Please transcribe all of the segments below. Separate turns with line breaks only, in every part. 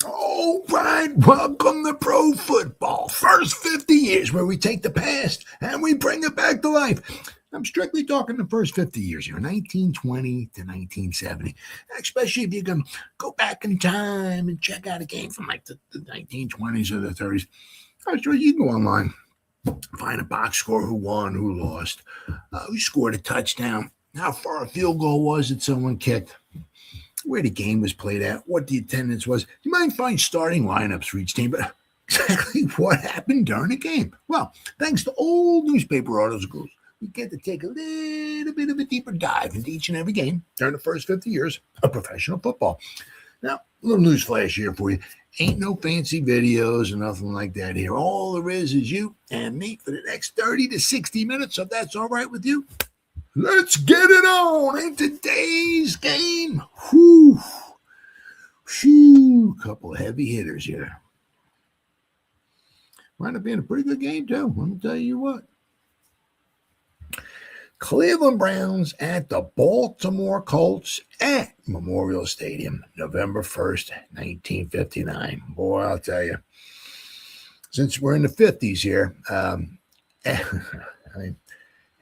All right, welcome to pro football. First 50 years where we take the past and we bring it back to life. I'm strictly talking the first 50 years here, 1920 to 1970, especially if you can go back in time and check out a game from like the 1920s or the 30s. I'm sure you can go online, find a box score, who won, who lost, who scored a touchdown, how far a field goal was that someone kicked, where the game was played at, what the attendance was. You might find starting lineups for each team, but exactly what happened during the game. Well, thanks to old newspaper articles, we get to take a little bit of a deeper dive into each and every game during the first 50 years of professional football. Now, a little news flash here for you. Ain't no fancy videos or nothing like that here. All there is you and me for the next 30 to 60 minutes, if that's all right with you. Let's get it on in today's game. Whew. Couple of heavy hitters here. Might have been a pretty good game, too. Let me tell you what. Cleveland Browns at the Baltimore Colts at Memorial Stadium, November 1st, 1959. Boy, I'll tell you, since we're in the 50s here,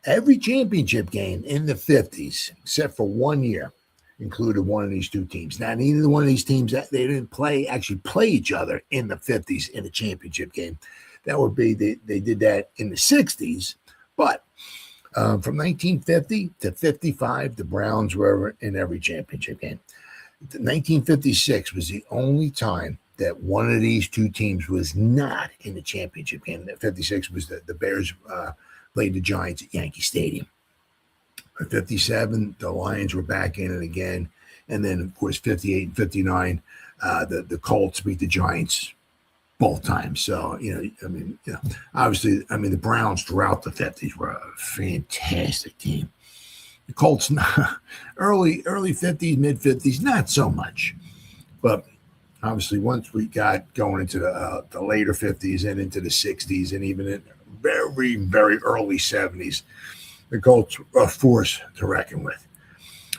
every championship game in the 50s, except for 1 year, included one of these two teams. Now, neither one of these teams, they didn't actually play each other in the 50s in a championship game. That would be, they did that in the 60s. But from 1950 to 55, the Browns were in every championship game. 1956 was the only time that one of these two teams was not in the championship game. 56 was the Bears played the Giants at Yankee Stadium. In 57, the Lions were back in it again. And then, of course, 58 and 59, the Colts beat the Giants both times. So, obviously, the Browns throughout the 50s were a fantastic team. The Colts, early 50s, mid 50s, not so much. But obviously, once we got going into the later 50s and into the 60s and even in very, very early 70s, the Colts were a force to reckon with.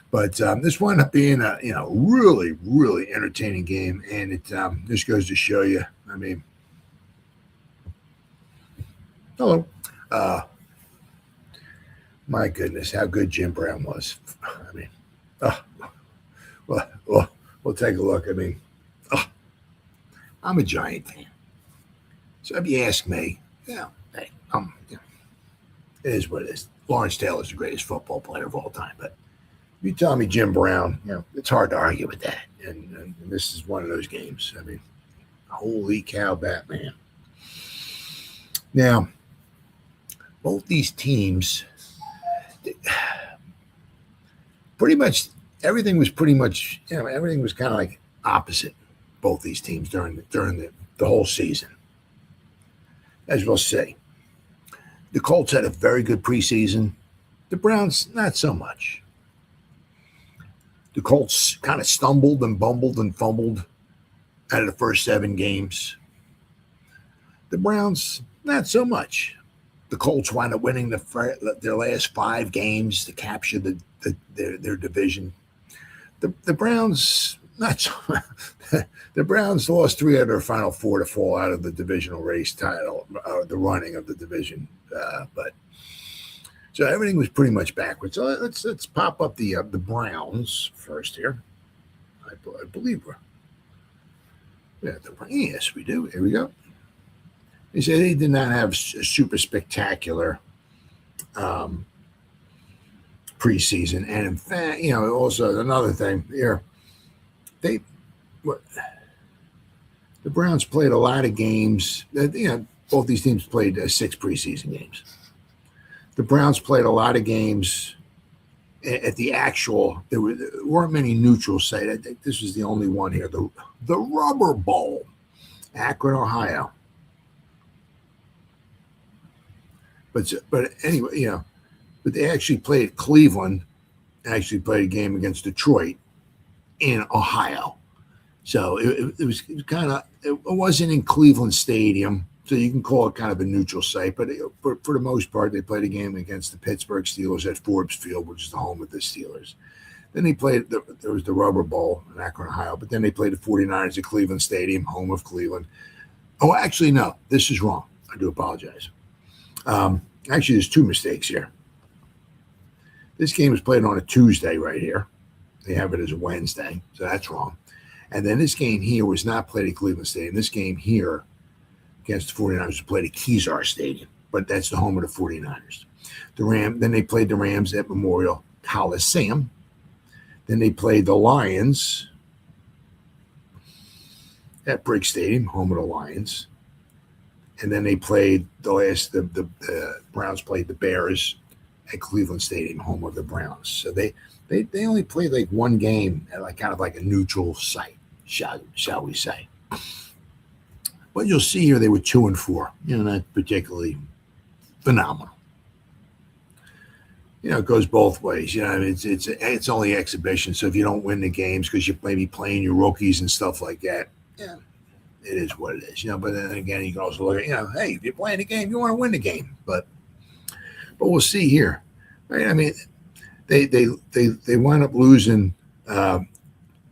But this wound up being a really, really entertaining game, and it just goes to show you. Hello, my goodness, how good Jim Brown was. We'll take a look. I'm a Giant fan, so if you ask me, hey, it is what it is. Lawrence Taylor's the greatest football player of all time, but if you tell me Jim Brown, it's hard to argue with that. And this is one of those games. Holy cow, Batman. Now, both these teams, pretty much everything was everything was kind of like opposite both these teams during the whole season. As we'll see. The Colts had a very good preseason. The Browns, not so much. The Colts kind of stumbled and bumbled and fumbled out of the first 7 games. The Browns, not so much. The Colts wound up winning their last 5 games to capture their division. The Browns, not so much. The Browns lost 3 out of their final 4 to fall out of the divisional race title, the running of the division. But so everything was pretty much backwards. So let's pop up the Browns first here. I believe we're yes, we do. Here we go. They say they did not have a super spectacular preseason, and in fact, also another thing here, the Browns played a lot of games. Both these teams played 6 preseason games. The Browns played a lot of games at the actual. There weren't many neutral sites. I think this was the only one here. The Rubber Bowl, Akron, Ohio. But anyway, but they actually played Cleveland. Actually played a game against Detroit in Ohio. So it was kind of, it wasn't in Cleveland Stadium, so you can call it kind of a neutral site. But for the most part, they played a game against the Pittsburgh Steelers at Forbes Field, which is the home of the Steelers. Then they played, there was the Rubber Bowl in Akron, Ohio, but then they played the 49ers at Cleveland Stadium, home of Cleveland. Oh, actually, no, this is wrong. I do apologize. Actually, there's two mistakes here. This game was played on a Tuesday right here. They have it as a Wednesday, so that's wrong. And then this game here was not played at Cleveland Stadium. This game here against the 49ers was played at Kezar Stadium, but that's the home of the 49ers. Then they played the Rams at Memorial Coliseum. Then they played the Lions at Briggs Stadium, home of the Lions. And then they played the Browns played the Bears at Cleveland Stadium, home of the Browns. So they only played like one game at like kind of like a neutral site, shall we say. But you'll see here they were 2-4. Not particularly phenomenal. It goes both ways. It's only exhibition. So if you don't win the games because you may be playing your rookies and stuff like that, yeah, it is what it is. But then again, you can also look at, hey, if you're playing the game, you want to win the game. But we'll see here. Right? I mean, they wound up losing the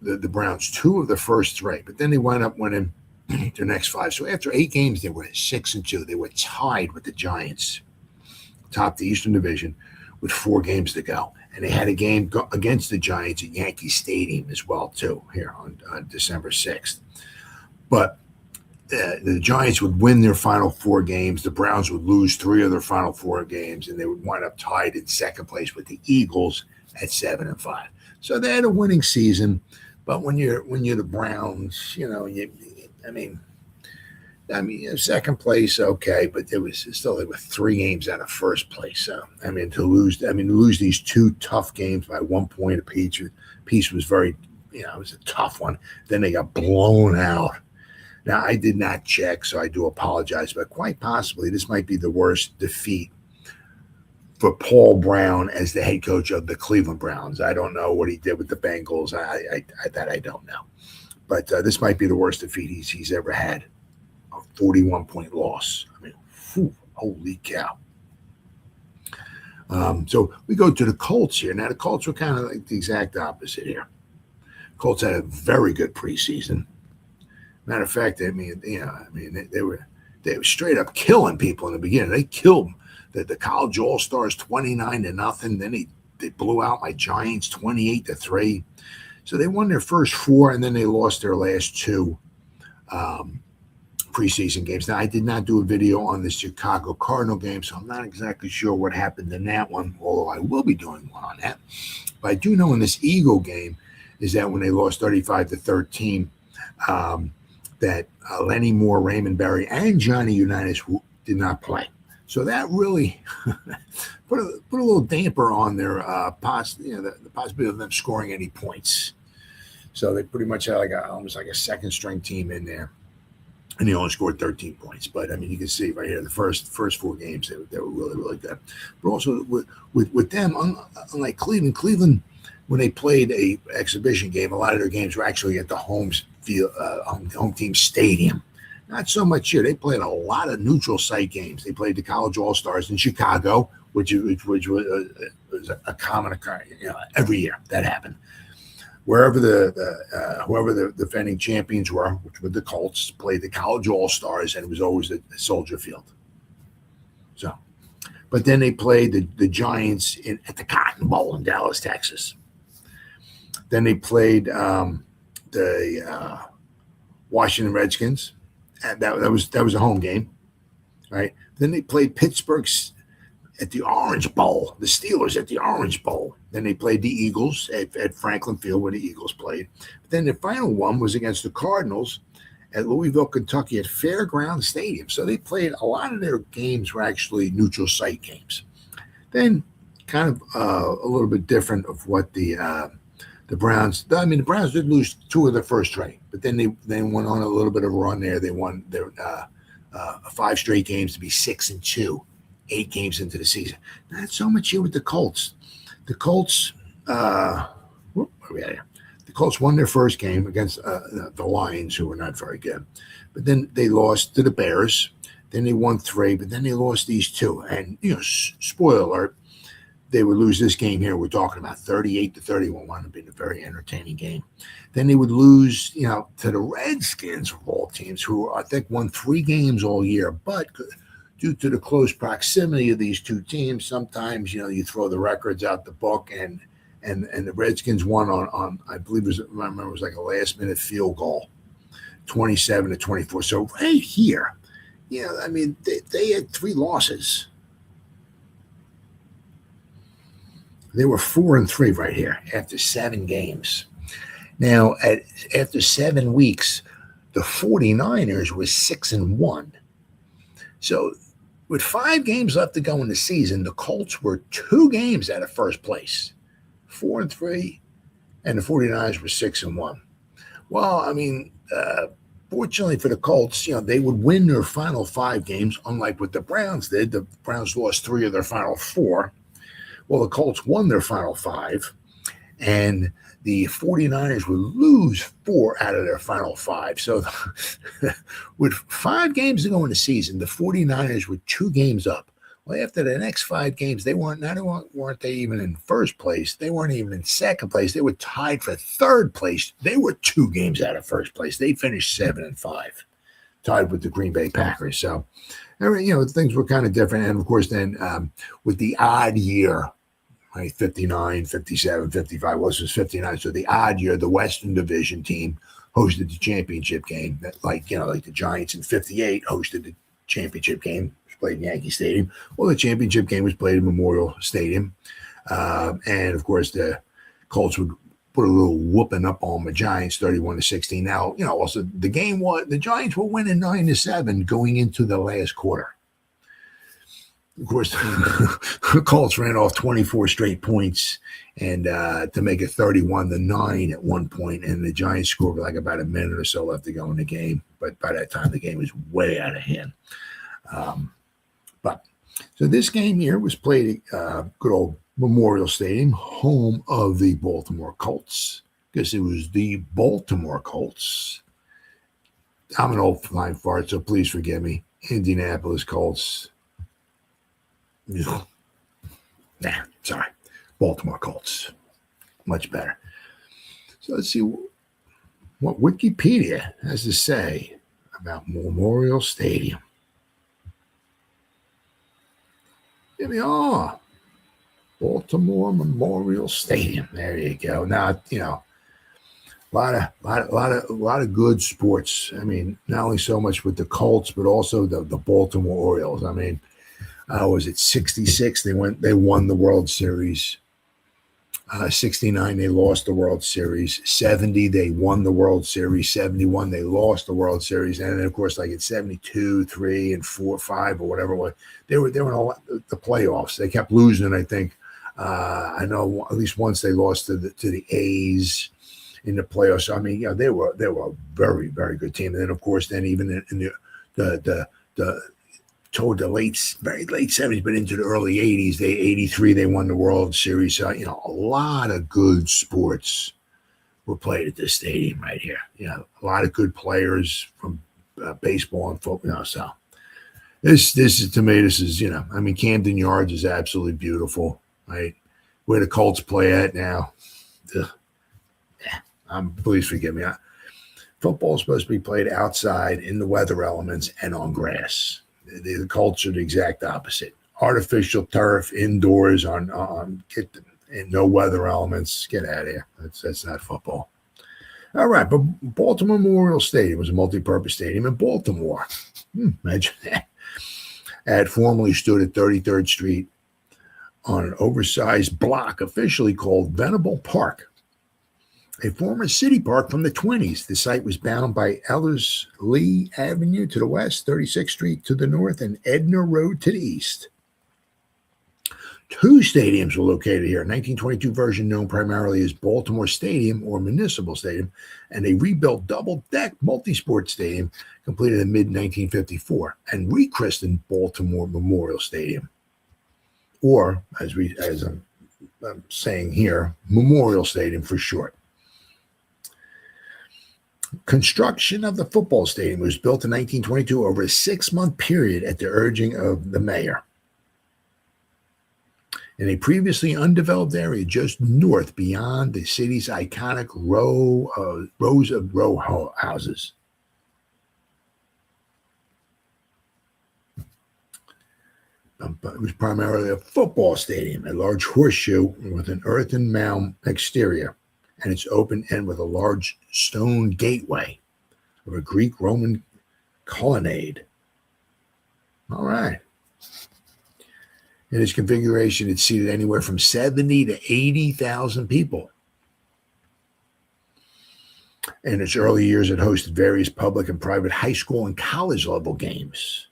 Browns 2 of the first 3, but then they wound up winning their next 5. So after 8 games, they were 6-2. They were tied with the Giants, top the Eastern Division, with 4 games to go. And they had a game against the Giants at Yankee Stadium as well, too, here on December 6th. But the Giants would win their final 4 games. The Browns would lose 3 of their final 4 games, and they would wind up tied in second place with the Eagles at 7-5. So they had a winning season. But when you're the Browns, second place, okay, but there was were 3 games out of first place. So to lose these 2 tough games by 1 point apiece was very, it was a tough one. Then they got blown out. Now I did not check, so I do apologize, but quite possibly this might be the worst defeat for Paul Brown as the head coach of the Cleveland Browns. I don't know what he did with the Bengals. I don't know, but this might be the worst defeat he's ever had. 41-point loss. Holy cow. So we go to the Colts here. Now, the Colts were kind of like the exact opposite here. Colts had a very good preseason. Matter of fact, they were straight up killing people in the beginning. They killed the College All-Stars 29-0. Then they blew out my Giants 28-3. So they won their first 4, and then they lost their last 2 preseason games. Now, I did not do a video on the Chicago Cardinal game, so I'm not exactly sure what happened in that one, although I will be doing one on that. But I do know in this Eagle game is that when they lost 35-13, that Lenny Moore, Raymond Berry, and Johnny Unitas did not play. So that really put a little damper on their the possibility of them scoring any points. So they pretty much had almost like a second string team in there. And they only scored 13 points. But, you can see right here, the first 4 games, they were really, really good. But also with them, unlike Cleveland, when they played a exhibition game, a lot of their games were actually at the home team stadium. Not so much here. They played a lot of neutral site games. They played the College All-Stars in Chicago, which was a common occurrence. Every year that happened. Wherever whoever the defending champions were, which were the Colts, played the College All-Stars, and it was always at Soldier Field. So, but then they played the Giants at the Cotton Bowl in Dallas, Texas. Then they played the Washington Redskins, and that was a home game, right? Then they played Pittsburgh at the Orange Bowl, the Steelers at the Orange Bowl. Then they played the Eagles at Franklin Field, where the Eagles played. But then the final one was against the Cardinals at Louisville, Kentucky at Fairground Stadium. So they played a lot of their games were actually neutral site games. Then kind of a little bit different of what the Browns. The Browns did lose 2 of their first 3, but then they went on a little bit of a run there. They won their 5 straight games to be 6-2, 8 games into the season. Not so much here with the Colts. The Colts, where are we at here? The Colts won their first game against the Lions, who were not very good. But then they lost to the Bears. Then they won 3, but then they lost these 2. And, spoiler alert, they would lose this game here. We're talking about 38-31. Wound up being a very entertaining game. Then they would lose, to the Redskins of all teams, who I think won 3 games all year. But due to the close proximity of these two teams, sometimes you throw the records out the book, and the Redskins won on I believe it was like a last minute field goal, 27-24. So right here, they had 3 losses. They were 4-3 right here after 7 games. Now, after 7 weeks, the 49ers were 6-1. So with 5 games left to go in the season, the Colts were 2 games out of first place, 4-3, and the 49ers were 6-1. Well, fortunately for the Colts, they would win their final 5 games, unlike what the Browns did. The Browns lost 3 of their final 4. Well, the Colts won their final 5, and the 49ers would lose 4 out of their final 5. So with 5 games to go in the season, the 49ers were 2 games up. Well, after the next 5 games, they weren't even in first place. They weren't even in second place. They were tied for 3rd place. They were 2 games out of first place. They finished 7-5, tied with the Green Bay Packers. So, things were kind of different. And, of course, then with the odd year, right, 59, 57, 55, was 59. So the odd year, the Western Division team hosted the championship game. Like the Giants in 58 hosted the championship game. It was played in Yankee Stadium. Well, the championship game was played in Memorial Stadium. And, of course, the Colts would put a little whooping up on the Giants, 31-16. Now, also the game the Giants were winning 9-7 going into the last quarter. Of course, the Colts ran off 24 straight points and to make it 31-9 at one point, and the Giants scored like about a minute or so left to go in the game. But by that time, the game was way out of hand. So this game here was played at good old Memorial Stadium, home of the Baltimore Colts, because it was the Baltimore Colts. I'm an old flying fart, so please forgive me. Indianapolis Colts. Sorry. Baltimore Colts. Much better. So let's see what Wikipedia has to say about Memorial Stadium. Baltimore Memorial Stadium. There you go. Now, a lot of good sports. Not only so much with the Colts, but also the Baltimore Orioles. Was it 66? They won the World Series. 69, they lost the World Series. 70, they won the World Series. 71, they lost the World Series. And then, of course, like in 72, 3, and 4, 5, or whatever it was, they were in the playoffs. They kept losing, I think. I know at least once they lost to the A's in the playoffs. They were a very, very good team. And then, of course, even in the toward the very late 70s, but into the early 80s, 83, they won the World Series. So, a lot of good sports were played at this stadium right here. A lot of good players from baseball and football. So this is, to me, this is, Camden Yards is absolutely beautiful, right? Where the Colts play at now. Please forgive me. Football is supposed to be played outside in the weather elements and on grass. The Colts are the exact opposite. Artificial turf, indoors and no weather elements. Get out of here. That's not football. All right, but Baltimore Memorial Stadium was a multi-purpose stadium in Baltimore. Imagine that. It had formerly stood at 33rd Street on an oversized block officially called Venable Park, a former city park from the 20s. The site was bound by Ellerslie Avenue to the west, 36th Street to the north, and Edna Road to the east. 2 stadiums were located here. A 1922 version known primarily as Baltimore Stadium or Municipal Stadium, and a rebuilt double-deck multi-sport stadium completed in mid-1954 and rechristened Baltimore Memorial Stadium, or as I'm saying here, Memorial Stadium for short. Construction of the football stadium was built in 1922 over a 6-month period at the urging of the mayor. in a previously undeveloped area just north beyond the city's iconic rows of row houses. It was primarily a football stadium, a large horseshoe with an earthen mound exterior, and its open end with a large stone gateway of a Greek-Roman colonnade. All right. In its configuration, it seated anywhere from 70 to 80,000 people. In its early years, it hosted various public and private high school and college level games.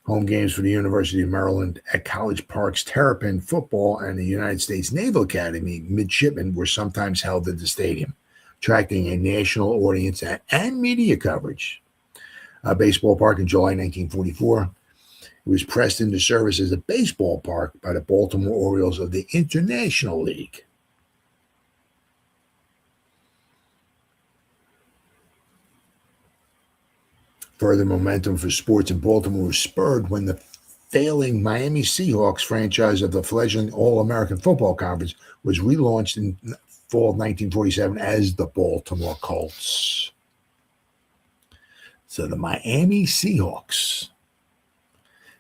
Home games for the University of Maryland at College Park's Terrapin football and the United States Naval Academy midshipmen were sometimes held at the stadium, attracting a national audience and media coverage. Baseball park in July 1944. It was pressed into service as a baseball park by the Baltimore Orioles of the International League. Further momentum for sports in Baltimore was spurred when the failing Miami Seahawks franchise of the fledgling All-American Football Conference was relaunched in fall of 1947 as the Baltimore Colts. So the Miami Seahawks.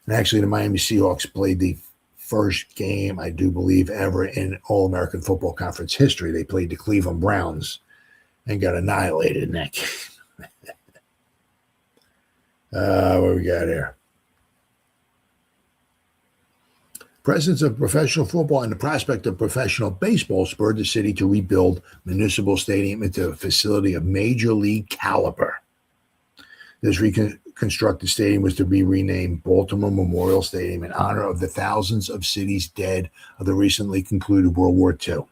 And actually, the Miami Seahawks played the first game, I do believe, ever in All-American Football Conference history. They played the Cleveland Browns and got annihilated in that game. What we got here? Presence of professional football and the prospect of professional baseball spurred the city to rebuild Municipal Stadium into a facility of major league caliber. This reconstructed stadium was to be renamed Baltimore Memorial Stadium in honor of the thousands of cities dead of the recently concluded World War II.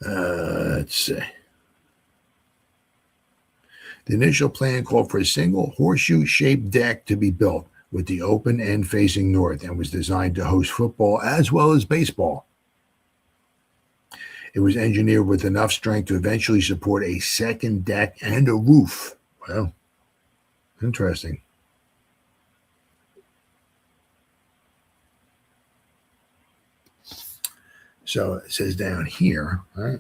Let's see. The initial plan called for a single horseshoe-shaped deck to be built with the open end facing north and was designed to host football as well as baseball. It was engineered with enough strength to eventually support a second deck and a roof. Well, interesting. So it says down here, right?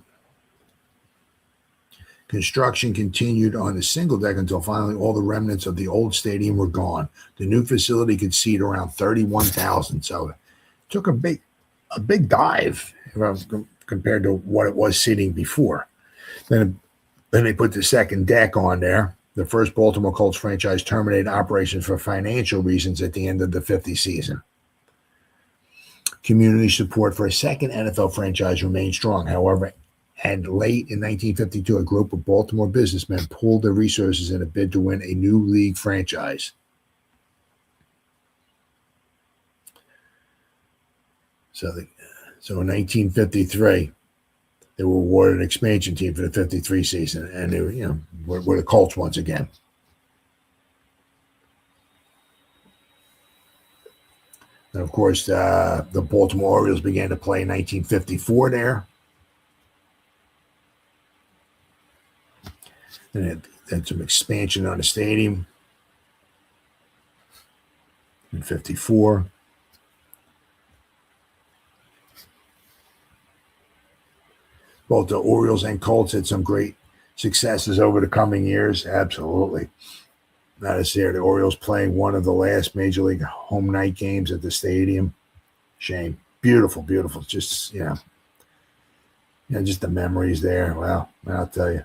Construction continued on the single deck until finally all the remnants of the old stadium were gone. The new facility could seat around 31,000. So it took a big dive compared to what it was seating before. Then they put the second deck on there. The first Baltimore Colts franchise terminated operations for financial reasons at the end of the 50 season. Community support for a second NFL franchise remained strong. However, and late in 1952, a group of Baltimore businessmen pooled their resources in a bid to win a new league franchise. So in 1953, they were awarded an expansion team for the 53 season, and they were the Colts once again. And of course, the Baltimore Orioles began to play in 1954 there. And then some expansion on the stadium in 54. Both the Orioles and Colts had some great successes over the coming years. Absolutely. Notice there, the Orioles playing one of the last Major League home night games at the stadium. Shame. Beautiful, beautiful. Just, just the memories there. Well, I'll tell you.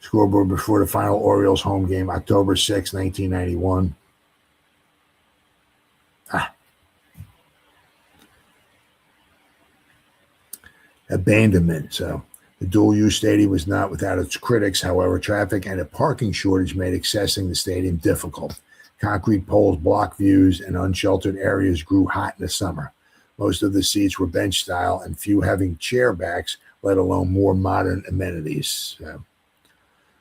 Scoreboard before the final Orioles home game, October 6, 1991. Abandonment. So the dual-use stadium was not without its critics. However, traffic and a parking shortage made accessing the stadium difficult. Concrete poles blocked views, and unsheltered areas grew hot in the summer. Most of the seats were bench style, and few having chair backs, let alone more modern amenities.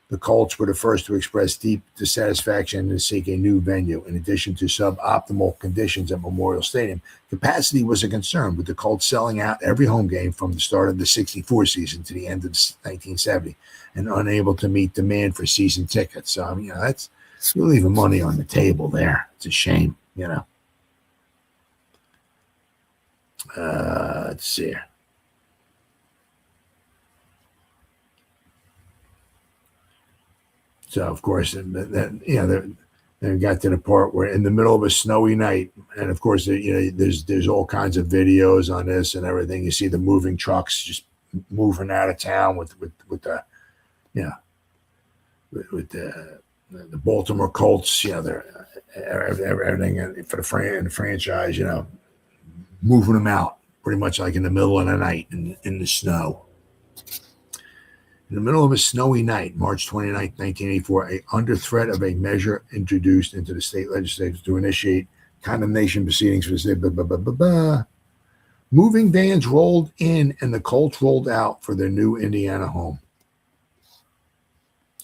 The Colts were the first to express deep dissatisfaction and to seek a new venue. In addition to suboptimal conditions at Memorial Stadium, capacity was a concern, with the Colts selling out every home game from the start of the 64 season to the end of 1970 and unable to meet demand for season tickets. So, You're leaving money on the table there. It's a shame, you know. Let's see. So, of course, they got to the part where in the middle of a snowy night, and of course, there's all kinds of videos on this and everything. You see the moving trucks just moving out of town with the, with the Baltimore Colts, they're everything for the franchise, moving them out pretty much like in the middle of the night in the snow. In the middle of a snowy night, March 29, 1984, under threat of a measure introduced into the state legislature to initiate condemnation proceedings for moving vans rolled in and the Colts rolled out for their new Indiana home.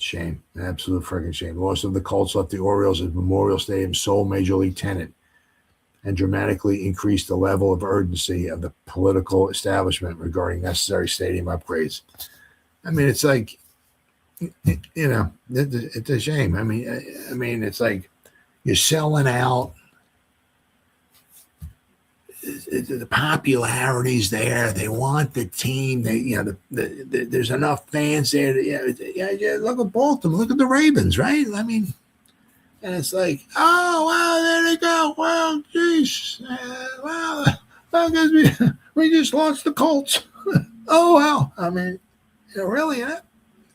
Shame. Absolute freaking shame. Loss of the Colts left the Orioles as Memorial Stadium's sole major league tenant and dramatically increased the level of urgency of the political establishment regarding necessary stadium upgrades. I mean, it's like, it's a shame. I mean, it's like you're selling out. The popularity's there. They want the team. There's enough fans there. Look at Baltimore. Look at the Ravens, right? I mean, and it's like, oh wow, there they go. Well, geez, well, I guess we just lost the Colts. Oh wow. I mean, really,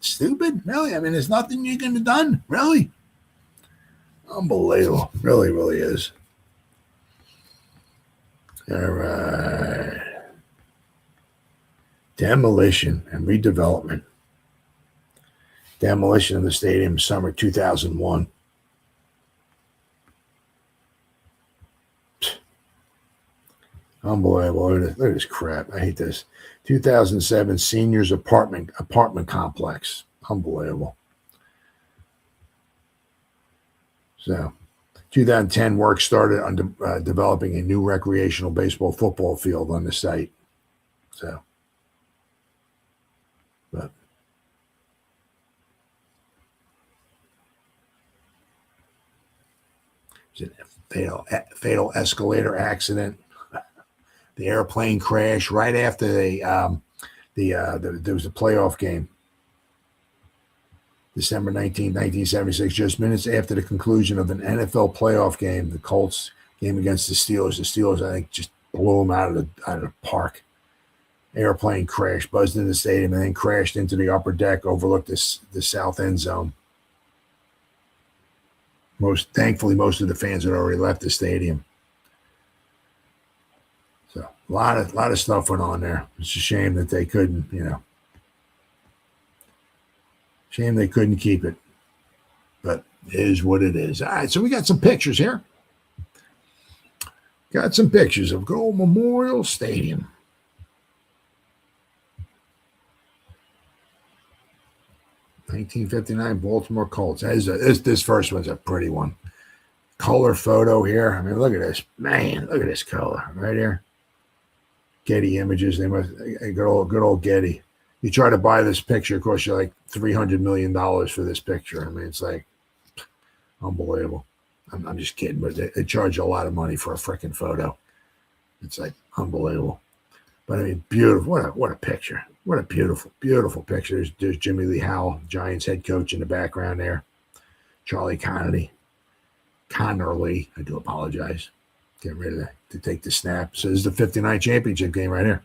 stupid. Really, I mean, there's nothing you can have done. Really, unbelievable. Really, really is. All right. Demolition and redevelopment. Demolition of the stadium, summer 2001. Unbelievable. Look at this crap. I hate this. 2007 seniors apartment complex. Unbelievable. So 2010 work started on developing a new recreational baseball football field on the site. So, but it's a fatal escalator accident. The airplane crash right after there was a playoff game. December 19, 1976, just minutes after the conclusion of an NFL playoff game, the Colts game against the Steelers. The Steelers, I think, just blew them out of the park. Airplane crashed, buzzed into the stadium, and then crashed into the upper deck, overlooked the south end zone. Thankfully, most of the fans had already left the stadium. So a lot of stuff went on there. It's a shame that they couldn't, Shame they couldn't keep it, but it is what it is. All right, so we got some pictures here. Got some pictures of good old Memorial Stadium. (1959) Baltimore Colts. This first one's a pretty one. Color photo here. I mean, look at this. Man, look at this color right here. Getty Images. They must good old Getty. You try to buy this picture, of course, you're like $300 million for this picture. I mean, it's like unbelievable. I'm just kidding, but they charge a lot of money for a freaking photo. It's like unbelievable. But I mean, beautiful. What a picture. What a beautiful, beautiful picture. There's Jimmy Lee Howell, Giants head coach in the background there. Charlie Connerly. I do apologize. Getting ready to take the snap. So this is the 59 championship game right here.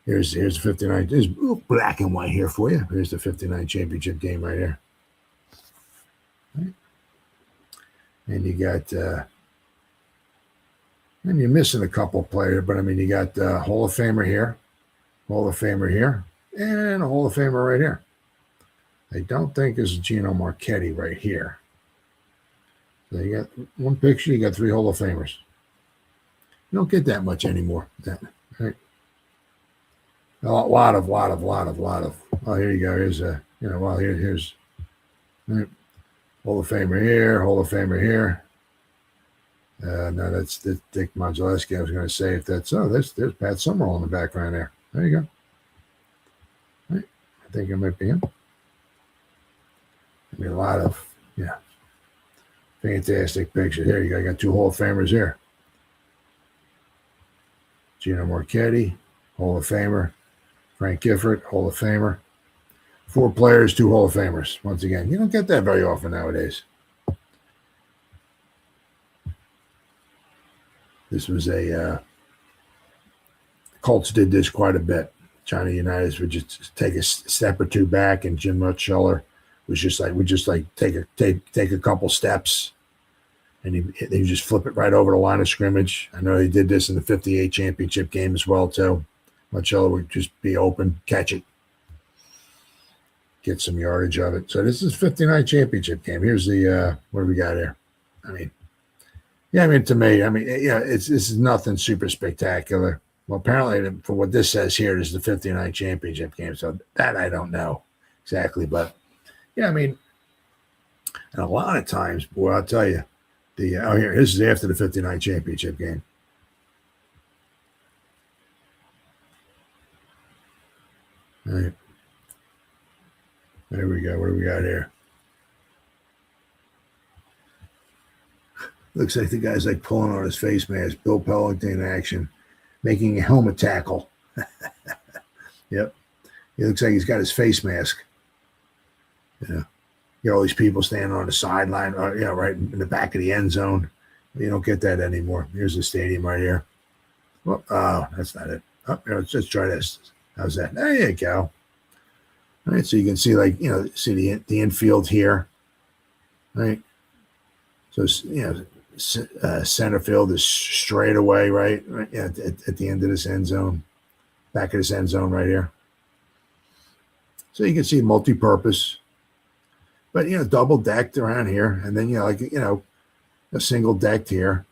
Here's the 59. There's black and white here for you. Here's the 59 championship game right here. Right. And you got, and you're missing a couple players, but I mean, you got Hall of Famer here, Hall of Famer here, and a Hall of Famer right here. I don't think it's Gino Marchetti right here. So you got one picture, you got 3 Hall of Famers. You don't get that much anymore. Right? A lot of. Oh, here you go. Here's here's right. Hall of Famer here, Hall of Famer here. No, that's Dick Modzelewski. I was going to say if that's there's Pat Summerall in the background there. There you go. Right. I think it might be him. I mean, a lot of Yeah. Fantastic picture. There you go. I got two Hall of Famers here. Gino Marchetti, Hall of Famer. Frank Gifford, Hall of Famer. 4 players, 2 Hall of Famers. Once again, you don't get that very often nowadays. This was a Colts did this quite a bit. China Unitas would just take a step or 2 back, and Jim Rutscheller was just like take a couple steps, and he just flip it right over the line of scrimmage. I know he did this in the '58 championship game as well too. Rutscheller would just be open, catch it, get some yardage of it. So this is '59 championship game. Here's the what do we got here? To me, this is nothing super spectacular. Well, apparently, for what this says here, this is the '59 championship game. So that I don't know exactly, but yeah, and a lot of times, boy, I'll tell you, here, this is after the '59 championship game. All right. There we go. What do we got here? Looks like the guy's like pulling on his face mask. Bill Pellington in action, making a helmet tackle. Yep. He looks like he's got his face mask. Yeah. You know, all these people standing on the sideline, right in the back of the end zone. You don't get that anymore. Here's the stadium right here. Well, oh, that's not it. Oh, let's try this. How's that? There you go. All right, so you can see, see the infield here, right? So, center field is straight away, right? At the end of this end zone, back of this end zone right here. So you can see multi-purpose, but, double decked around here. And then, a single decked here.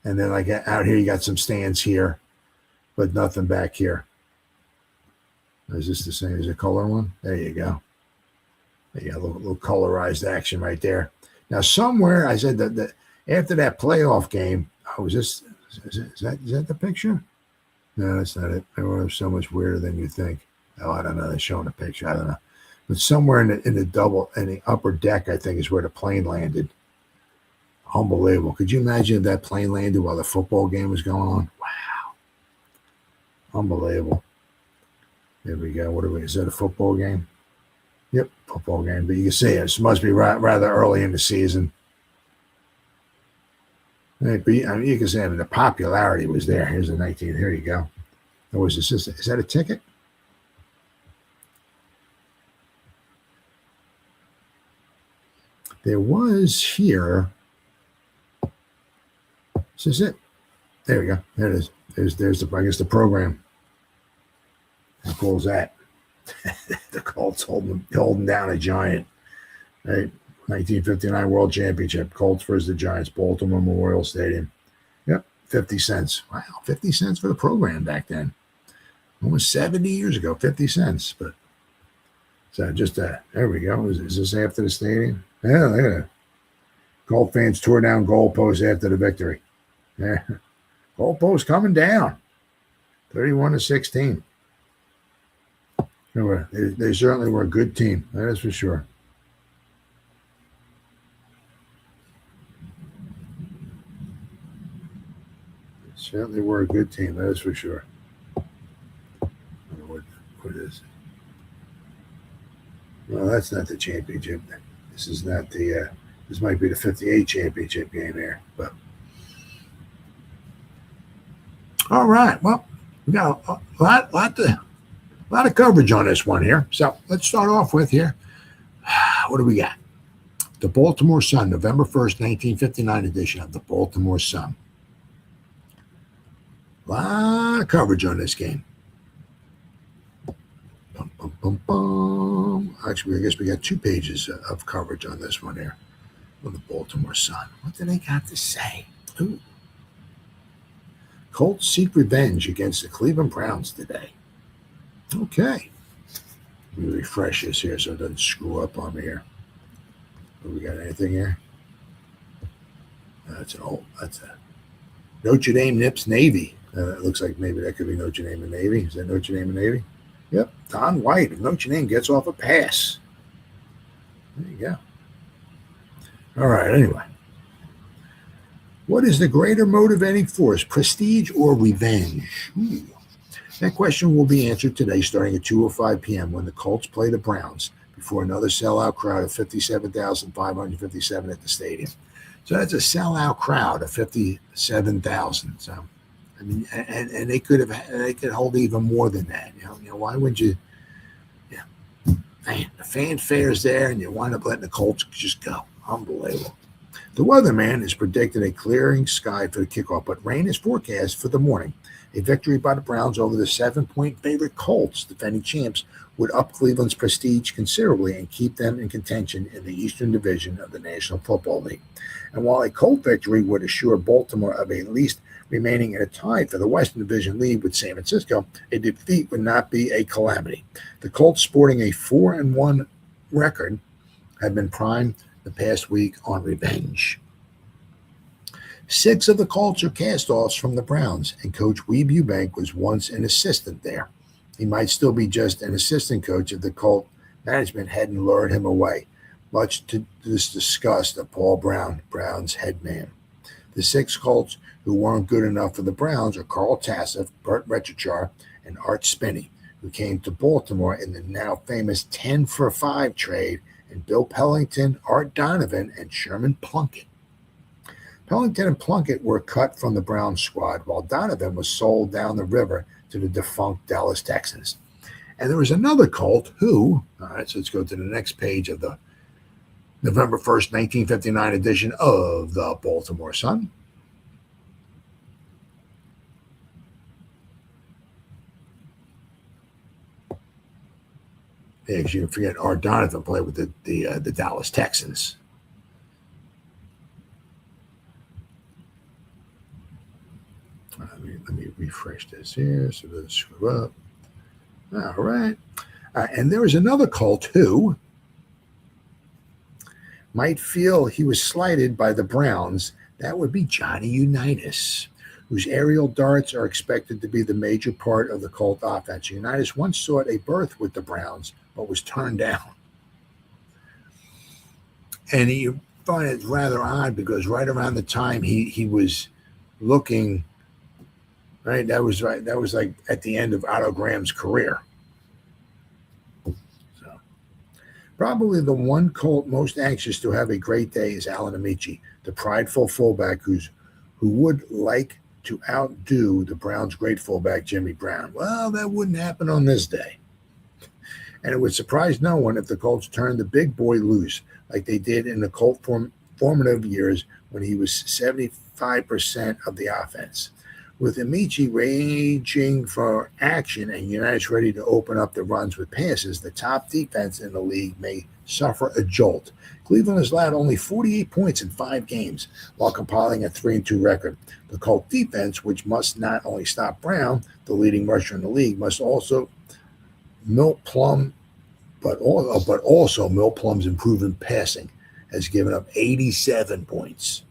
And then out here, you got some stands here, but nothing back here. Is this the same as a color one? There you go. There you go, a little colorized action right there. Now, somewhere I said that after that playoff game, is that the picture? No, that's not it. They were so much weirder than you think. Oh, I don't know. They're showing a picture. I don't know. But somewhere in the upper deck, I think, is where the plane landed. Unbelievable. Could you imagine if that plane landed while the football game was going on? Wow. Unbelievable. There we go. Is that a football game? Yep, football game. But you can see it must be rather early in the season. Right, but you can see the popularity was there. Here's the 19th. Here you go. Is that a ticket? There was here. This is it. There we go. There it is. There's the program. How cool is that? The Colts holding down a giant. Right? 1959 World Championship. Colts versus the Giants. Baltimore Memorial Stadium. Yep. 50 cents. Wow. 50 cents for the program back then. Almost 70 years ago. 50 cents. But so there we go. Is this after the stadium? Yeah, look at that. Colt fans tore down goalposts after the victory. Yeah. Goalposts coming down. 31-16. They certainly were a good team. That is for sure. They certainly were a good team. That is for sure. I don't know what is it? Well, that's not the championship. This is not the. This might be the '58 championship game here. But all right. Well, we got a lot of coverage on this one here. So let's start off with here. What do we got? The Baltimore Sun, November 1st, 1959 edition of the Baltimore Sun. A lot of coverage on this game. Bum, bum, bum, bum. Actually, I guess we got 2 pages of coverage on this one here. On the Baltimore Sun. What do they got to say? Ooh. Colts seek revenge against the Cleveland Browns today. Okay. Let me refresh this here so it doesn't screw up on me here. We got anything here? That's a Notre Dame nips Navy. It looks like maybe that could be Notre Dame and Navy. Is that Notre Dame and Navy? Yep. Don White of Notre Dame gets off a pass. There you go. All right, anyway. What is the greater motivating force, prestige or revenge? Ooh. That question will be answered today starting at 2:05 p.m. when the Colts play the Browns before another sellout crowd of 57,557 at the stadium. So that's a sellout crowd of 57,000. So, I mean, and they could hold even more than that. Why would you? Yeah, man, the fanfare is there, and you wind up letting the Colts just go. Unbelievable. The weatherman has predicted a clearing sky for the kickoff, but rain is forecast for the morning. A victory by the Browns over the 7-point favorite Colts, defending champs, would up Cleveland's prestige considerably and keep them in contention in the Eastern Division of the National Football League. And while a Colt victory would assure Baltimore of at least remaining in a tie for the Western Division lead with San Francisco, a defeat would not be a calamity. The Colts, sporting a 4-1 record, have been primed the past week on revenge. 6 of the Colts are cast-offs from the Browns, and Coach Weeb Eubank was once an assistant there. He might still be just an assistant coach if the Colt management hadn't lured him away, much to this disgust of Paul Brown, Brown's head man. The 6 Colts who weren't good enough for the Browns are Carl Tassif, Burt Rechichar, and Art Spinney, who came to Baltimore in the now famous 10-for-5 trade, and Bill Pellington, Art Donovan, and Sherman Plunkett. Pellington and Plunkett were cut from the Browns squad, while Donovan was sold down the river to the defunct Dallas Texans. And there was another Colt who, all right, so let's go to the next page of the November 1st, 1959 edition of the Baltimore Sun. Yeah, because you can forget Art Donovan played with the Dallas Texans. Let me refresh this here so it doesn't screw up. All right. And there was another Colt who might feel he was slighted by the Browns. That would be Johnny Unitas, whose aerial darts are expected to be the major part of the Colt offense. Unitas once sought a berth with the Browns, but was turned down. And you find it rather odd because right around the time he was looking, right, that was like at the end of Otto Graham's career. So probably the one Colt most anxious to have a great day is Alan Amici, the prideful fullback who would like to outdo the Browns' great fullback Jimmy Brown. Well, that wouldn't happen on this day. And it would surprise no one if the Colts turned the big boy loose like they did in the Colt formative years when he was 75% of the offense. With Amici raging for action and Unitas ready to open up the runs with passes, the top defense in the league may suffer a jolt. Cleveland has allowed only 48 points in 5 games while compiling a 3-2 record. The Colt defense, which must not only stop Brown, the leading rusher in the league, must also milk Plum, but also Milt Plum's improvement passing has given up 87 points.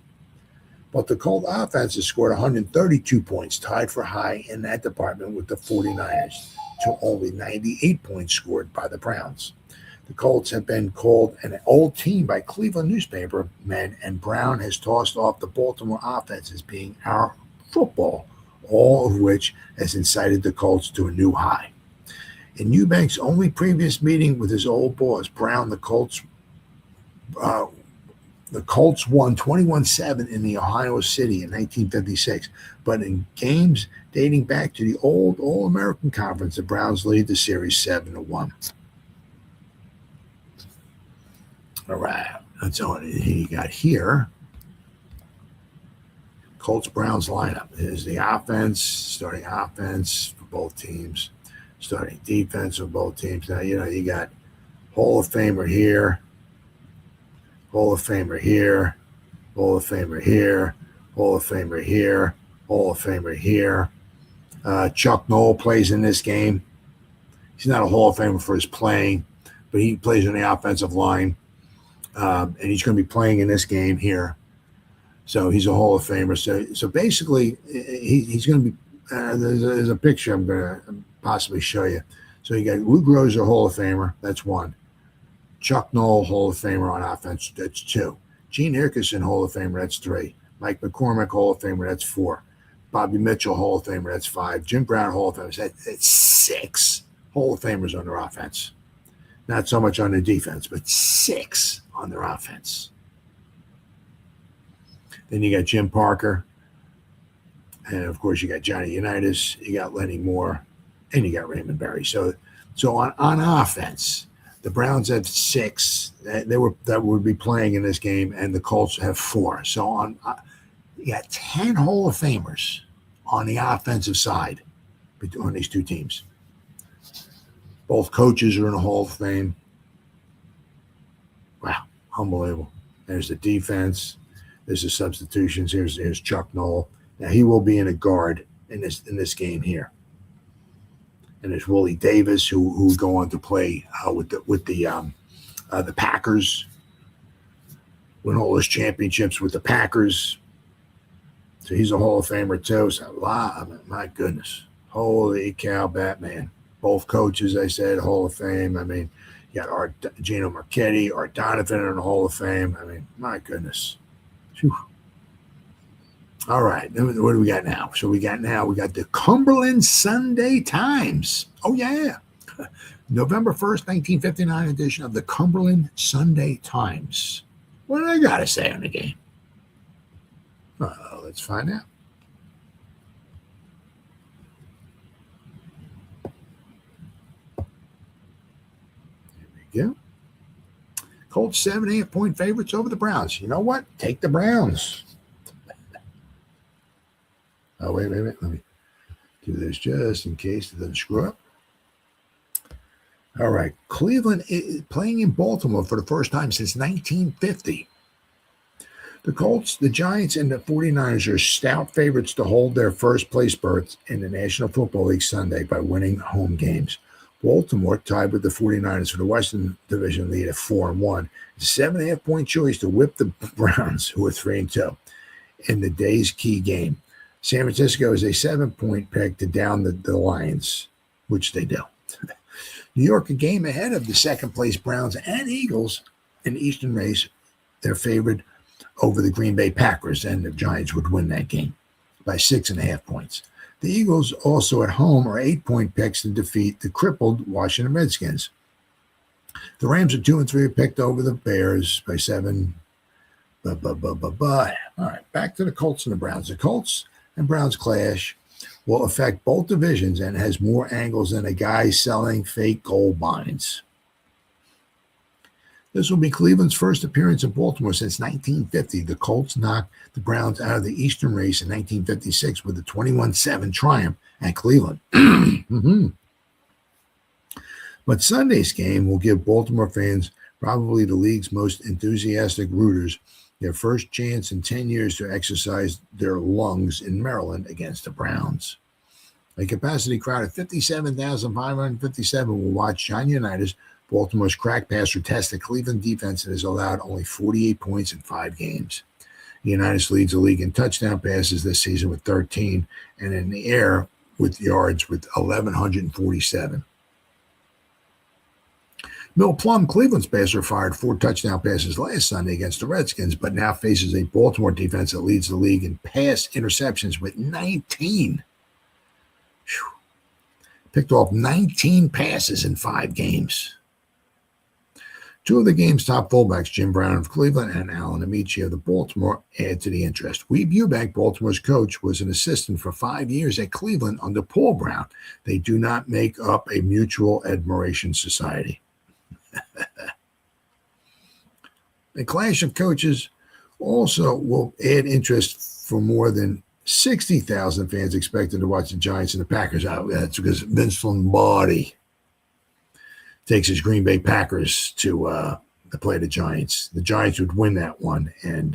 But the Colt offense has scored 132 points, tied for high in that department with the 49ers, to only 98 points scored by the Browns. The Colts have been called an old team by Cleveland newspaper men, and Brown has tossed off the Baltimore offense as being our football, all of which has incited the Colts to a new high. In Eubank's only previous meeting with his old boss, Brown, the Colts won 21-7 in the Ohio City in 1956. But in games dating back to the old All-American Conference, the Browns lead the series 7-1. All right, that's all you got here. Colts-Browns lineup. Here's the offense, starting offense for both teams, starting defense for both teams. Now, you got Hall of Famer here, Hall of Famer here, Hall of Famer here, Hall of Famer here, Hall of Famer here. Chuck Noll plays in this game. He's not a Hall of Famer for his playing, but he plays on the offensive line. And he's going to be playing in this game here. So he's a Hall of Famer. So basically, he's going to be there's a picture I'm going to possibly show you. So you got Lou Groza, Hall of Famer. That's one. Chuck Noll, Hall of Famer on offense. That's 2. Gene Hickerson, Hall of Famer, that's 3. Mike McCormick, Hall of Famer, that's 4. Bobby Mitchell, Hall of Famer, that's 5. Jim Brown, Hall of Famer, that's 6 Hall of Famers on their offense. Not so much on their defense, but 6 on their offense. Then you got Jim Parker. And, of course, you got Johnny Unitas, you got Lenny Moore, and you got Raymond Berry. So on offense, the Browns have 6 that would be playing in this game, and the Colts have 4. So you got 10 Hall of Famers on the offensive side on these two teams. Both coaches are in the Hall of Fame. Wow, unbelievable. There's the defense. There's the substitutions. Here's Chuck Noll. Now he will be in a guard in this game here. And there's Willie Davis, who will go on to play with the Packers, win all his championships with the Packers. So he's a Hall of Famer too. So my goodness, holy cow, Batman! Both coaches, I said, Hall of Fame. I mean, you got Gino Marchetti, Art Donovan in the Hall of Fame. I mean, my goodness. Whew. All right, what do we got now? So we got the Cumberland Sunday Times. Oh, yeah. November 1st, 1959 edition of the Cumberland Sunday Times. What do I got to say on the game? Let's find out. There we go. Colts 7.5-point favorites over the Browns. You know what? Take the Browns. Oh, wait. Let me do this just in case it doesn't screw up. All right. Cleveland is playing in Baltimore for the first time since 1950. The Colts, the Giants, and the 49ers are stout favorites to hold their first-place berths in the National Football League Sunday by winning home games. Baltimore, tied with the 49ers for the Western Division lead at 4-1. It's a 7.5-point choice to whip the Browns, who are 3-2, in the day's key game. San Francisco is a 7-point pick to down the Lions, which they do. New York, a game ahead of the second-place Browns and Eagles in the Eastern race. They're favored over the Green Bay Packers, and the Giants would win that game by 6.5 points. The Eagles, also at home, are 8-point picks to defeat the crippled Washington Redskins. The Rams are 2 and 3, picked over the Bears by 7. All right, back to the Colts and the Browns. The Colts and Browns clash will affect both divisions and has more angles than a guy selling fake gold mines. This will be Cleveland's first appearance in Baltimore since 1950. The Colts knocked the Browns out of the Eastern race in 1956 with a 21-7 triumph at Cleveland. But Sunday's game will give Baltimore fans, probably the league's most enthusiastic rooters, their first chance in 10 years to exercise their lungs in Maryland against the Browns. A capacity crowd of 57,557 will watch John Unitas, Baltimore's crack passer, test the Cleveland defense that has allowed only 48 points in 5 games. Unitas leads the league in touchdown passes this season with 13, and in the air with yards with 1,147. Mill Plum, Cleveland's passer, fired 4 touchdown passes last Sunday against the Redskins, but now faces a Baltimore defense that leads the league in pass interceptions with 19. Whew. Picked off 19 passes in 5 games. 2 of the game's top fullbacks, Jim Brown of Cleveland and Alan Amici of the Baltimore, add to the interest. Weeb Eubank, Baltimore's coach, was an assistant for 5 years at Cleveland under Paul Brown. They do not make up a mutual admiration society. The clash of coaches also will add interest for more than 60,000 fans expected to watch the Giants and the Packers out. That's because Vince Lombardi takes his Green Bay Packers to play the Giants. The Giants would win that one, and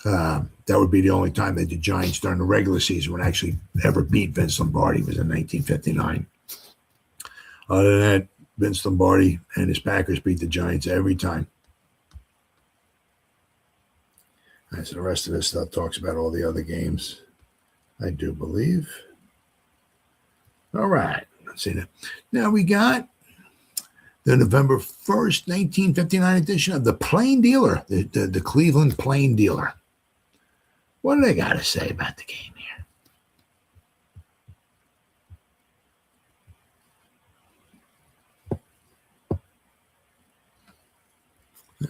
that would be the only time that the Giants during the regular season would actually ever beat Vince Lombardi. Was in 1959. Other than that, Vince Lombardi and his Packers beat the Giants every time. All right, so the rest of this stuff talks about all the other games, I do believe. All right, let's see that. Now we got the November 1st, 1959 edition of the Plain Dealer, the Cleveland Plain Dealer. What do they got to say about the game here?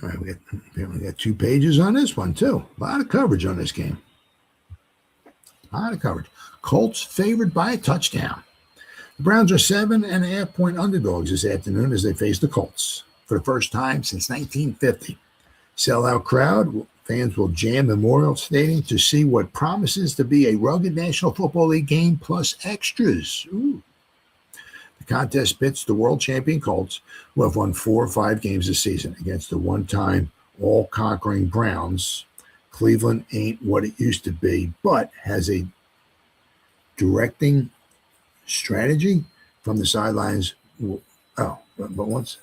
All right, we got 2 pages on this one, too. A lot of coverage on this game. A lot of coverage. Colts favored by a touchdown. The Browns are 7.5-point underdogs this afternoon as they face the Colts for the first time since 1950. Sellout crowd. Fans will jam Memorial Stadium to see what promises to be a rugged National Football League game plus extras. Ooh. The contest pits the world champion Colts, who have won 4 or 5 games this season, against the one-time all-conquering Browns. Cleveland ain't what it used to be, but has a directing strategy from the sidelines. Oh, but once,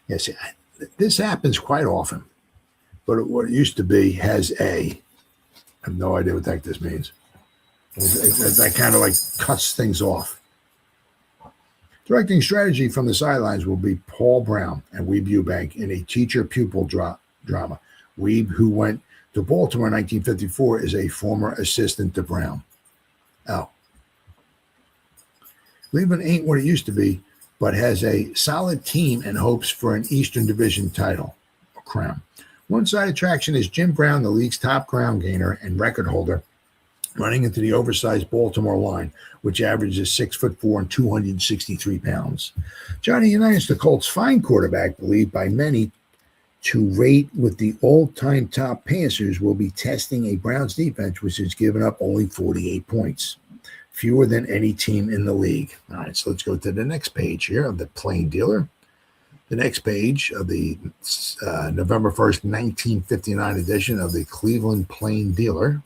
yes, this happens quite often. But what it used to be has I have no idea what the heck this means. That kind of like cuts things off. Directing strategy from the sidelines will be Paul Brown and Weeb Eubank in a teacher-pupil drama. Weeb, who went to Baltimore in 1954, is a former assistant to Brown. Oh. Cleveland ain't what it used to be, but has a solid team and hopes for an Eastern Division title or crown. One side attraction is Jim Brown, the league's top ground gainer and record holder, running into the oversized Baltimore line, which averages 6'4" and 263 pounds. Johnny Unitas, the Colts' fine quarterback, believed by many to rate with the all-time top passers, will be testing a Browns defense which has given up only 48 points, fewer than any team in the league. All right, so let's go to the next page here of the Plain Dealer. The next page of the November 1st, 1959 edition of the Cleveland Plain Dealer.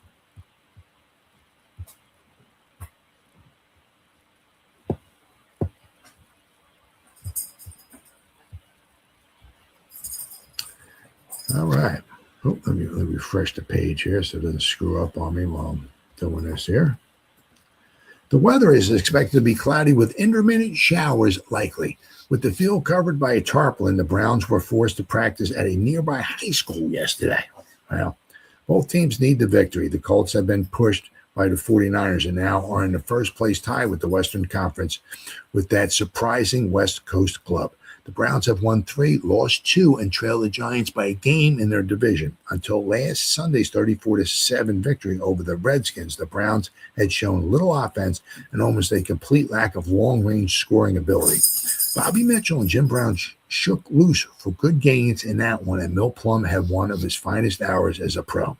All right. Oh, let me refresh the page here so it doesn't screw up on me while I'm doing this here. The weather is expected to be cloudy with intermittent showers likely. With the field covered by a tarpaulin, the Browns were forced to practice at a nearby high school yesterday. Well, both teams need the victory. The Colts have been pushed by the 49ers and now are in the first place tie with the Western Conference with that surprising West Coast club. The Browns have won 3, lost 2, and trailed the Giants by a game in their division. Until last Sunday's 34-7 victory over the Redskins, the Browns had shown little offense and almost a complete lack of long-range scoring ability. Bobby Mitchell and Jim Brown shook loose for good gains in that one, and Mill Plum had one of his finest hours as a pro.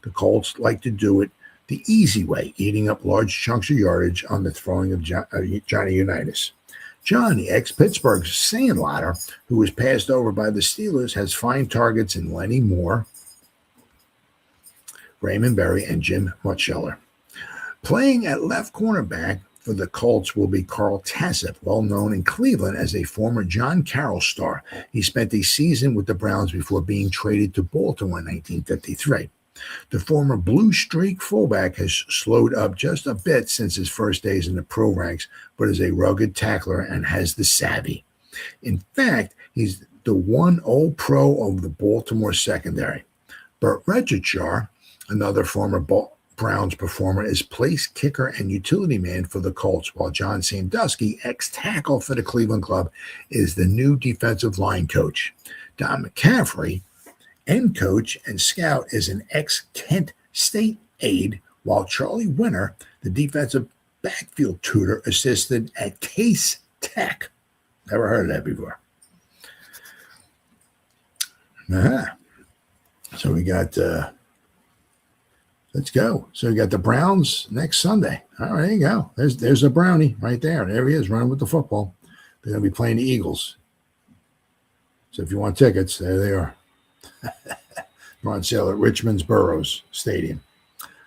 The Colts like to do it the easy way, eating up large chunks of yardage on the throwing of Johnny Unitas. Johnny, ex-Pittsburgh sandlotter, who was passed over by the Steelers, has fine targets in Lenny Moore, Raymond Berry, and Jim Mutscheller. Playing at left cornerback for the Colts will be Carl Tassif, well known in Cleveland as a former John Carroll star. He spent a season with the Browns before being traded to Baltimore in 1953. The former Blue Streak fullback has slowed up just a bit since his first days in the pro ranks, but is a rugged tackler and has the savvy. In fact, he's the one All-Pro of the Baltimore secondary. Burt Regichar, another former Browns performer, is place kicker and utility man for the Colts, while John Sandusky, ex-tackle for the Cleveland Club, is the new defensive line coach. Don McCaffrey, end coach and scout, is an ex-Kent State aide, while Charlie Winter, the defensive backfield tutor, assisted at Case Tech. Never heard of that before. So we got, let's go. So we got the Browns next Sunday. All right, there you go. There's a Brownie right there. There he is running with the football. They're going to be playing the Eagles. So if you want tickets, there they are. They're on sale at Richmond's Burroughs Stadium.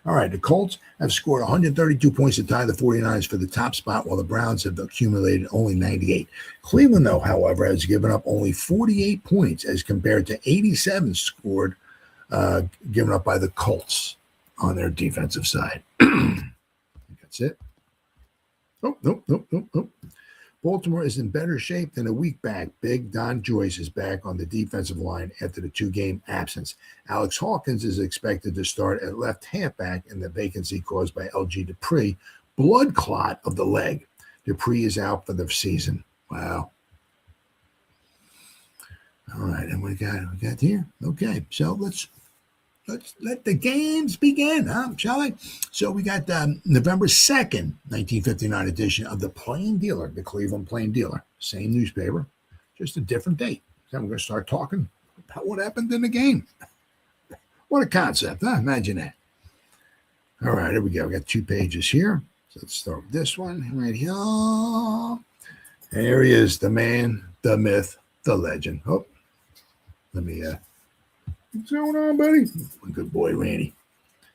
All right, the Colts have scored 132 points to tie the 49ers for the top spot, while the Browns have accumulated only 98. Cleveland, though, however, has given up only 48 points as compared to 87 scored, given up by the Colts on their defensive side. That's it. Nope. Baltimore is in better shape than a week back. Big Don Joyce is back on the defensive line after the 2-game absence. Alex Hawkins is expected to start at left halfback in the vacancy caused by LG Dupree, blood clot of the leg. Dupree is out for the season. Wow. All right, and we got here. Okay, so let's let the games begin, shall we? So we got November 2nd, 1959 edition of the Plain Dealer, the Cleveland Plain Dealer. Same newspaper, just a different date. Then we're going to start talking about what happened in the game. What a concept, huh? Imagine that. All right, here we go. We got 2 pages here. So let's start with this one right here. There he is, the man, the myth, the legend. Oh, let me what's going on, buddy? Good boy, Randy.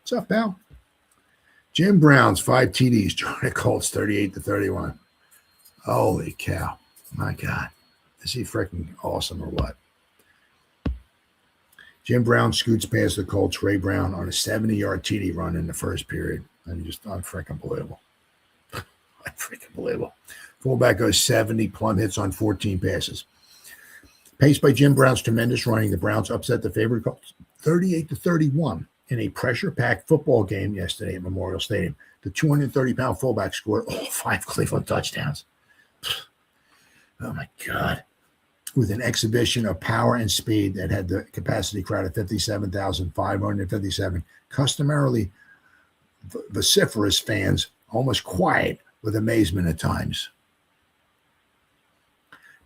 What's up, pal? Jim Brown's 5 TDs, Jordan Colts 38-31. Holy cow. My God. Is he freaking awesome or what? Jim Brown scoots past the Colts, Ray Brown on a 70-yard TD run in the first period. And just unfreaking believable. Unfreaking believable. Fullback goes 70, plum hits on 14 passes. Paced by Jim Brown's tremendous running, the Browns upset the favorite Colts 38-31 in a pressure-packed football game yesterday at Memorial Stadium. The 230-pound fullback scored all 5 Cleveland touchdowns. Oh, my God. With an exhibition of power and speed that had the capacity crowd of 57,557, customarily vociferous fans, almost quiet with amazement at times.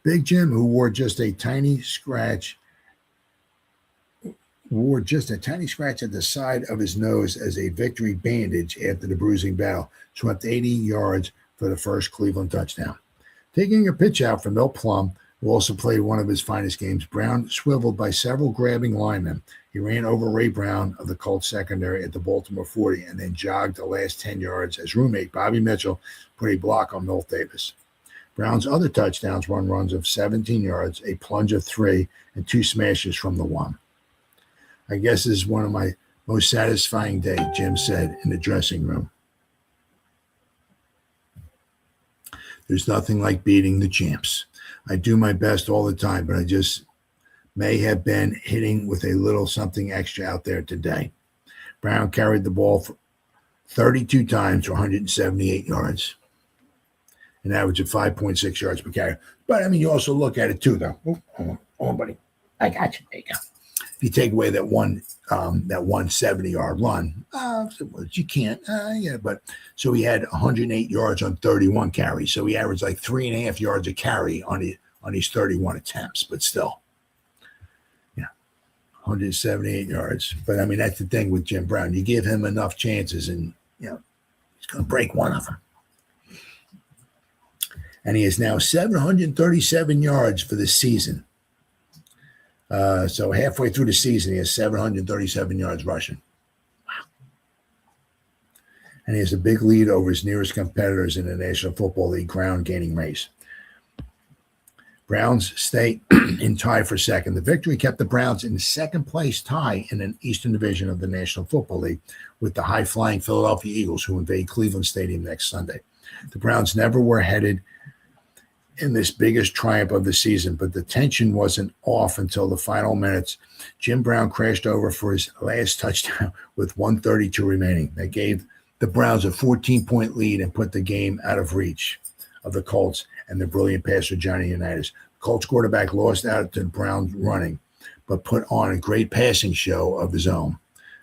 Big Jim, who wore just a tiny scratch at the side of his nose as a victory bandage after the bruising battle, swept 80 yards for the first Cleveland touchdown. Taking a pitch out from Milt Plum, who also played one of his finest games, Brown swiveled by several grabbing linemen. He ran over Ray Brown of the Colts secondary at the Baltimore 40 and then jogged the last 10 yards as roommate Bobby Mitchell put a block on Milt Davis. Brown's other touchdowns were runs of 17 yards, a plunge of 3, and 2 smashes from the 1. I guess this is one of my most satisfying days, Jim said in the dressing room. There's nothing like beating the champs. I do my best all the time, but I just may have been hitting with a little something extra out there today. Brown carried the ball 32 times for 178 yards. An average of 5.6 yards per carry. But, I mean, you also look at it, too, though. Oh, hold on, buddy. I got you. There you go. If you take away that one 70-yard run, you can't. But so he had 108 yards on 31 carries. So he averaged like 3.5 yards a carry on his 31 attempts. But still, 178 yards. But, I mean, that's the thing with Jim Brown. You give him enough chances and, he's going to break one of them. And he is now 737 yards for the season. So halfway through the season, he has 737 yards rushing. Wow. And he has a big lead over his nearest competitors in the National Football League ground gaining race. Browns stay in tie for second. The victory kept the Browns in second place tie in an Eastern Division of the National Football League with the high-flying Philadelphia Eagles, who invade Cleveland Stadium next Sunday. The Browns never were headed in this biggest triumph of the season, but the tension wasn't off until the final minutes. Jim Brown crashed over for his last touchdown with 1:32 remaining. That gave the Browns a 14-point lead and put the game out of reach of the Colts and the brilliant passer Johnny Unitas. Colts quarterback lost out to the Browns running, but put on a great passing show of his own.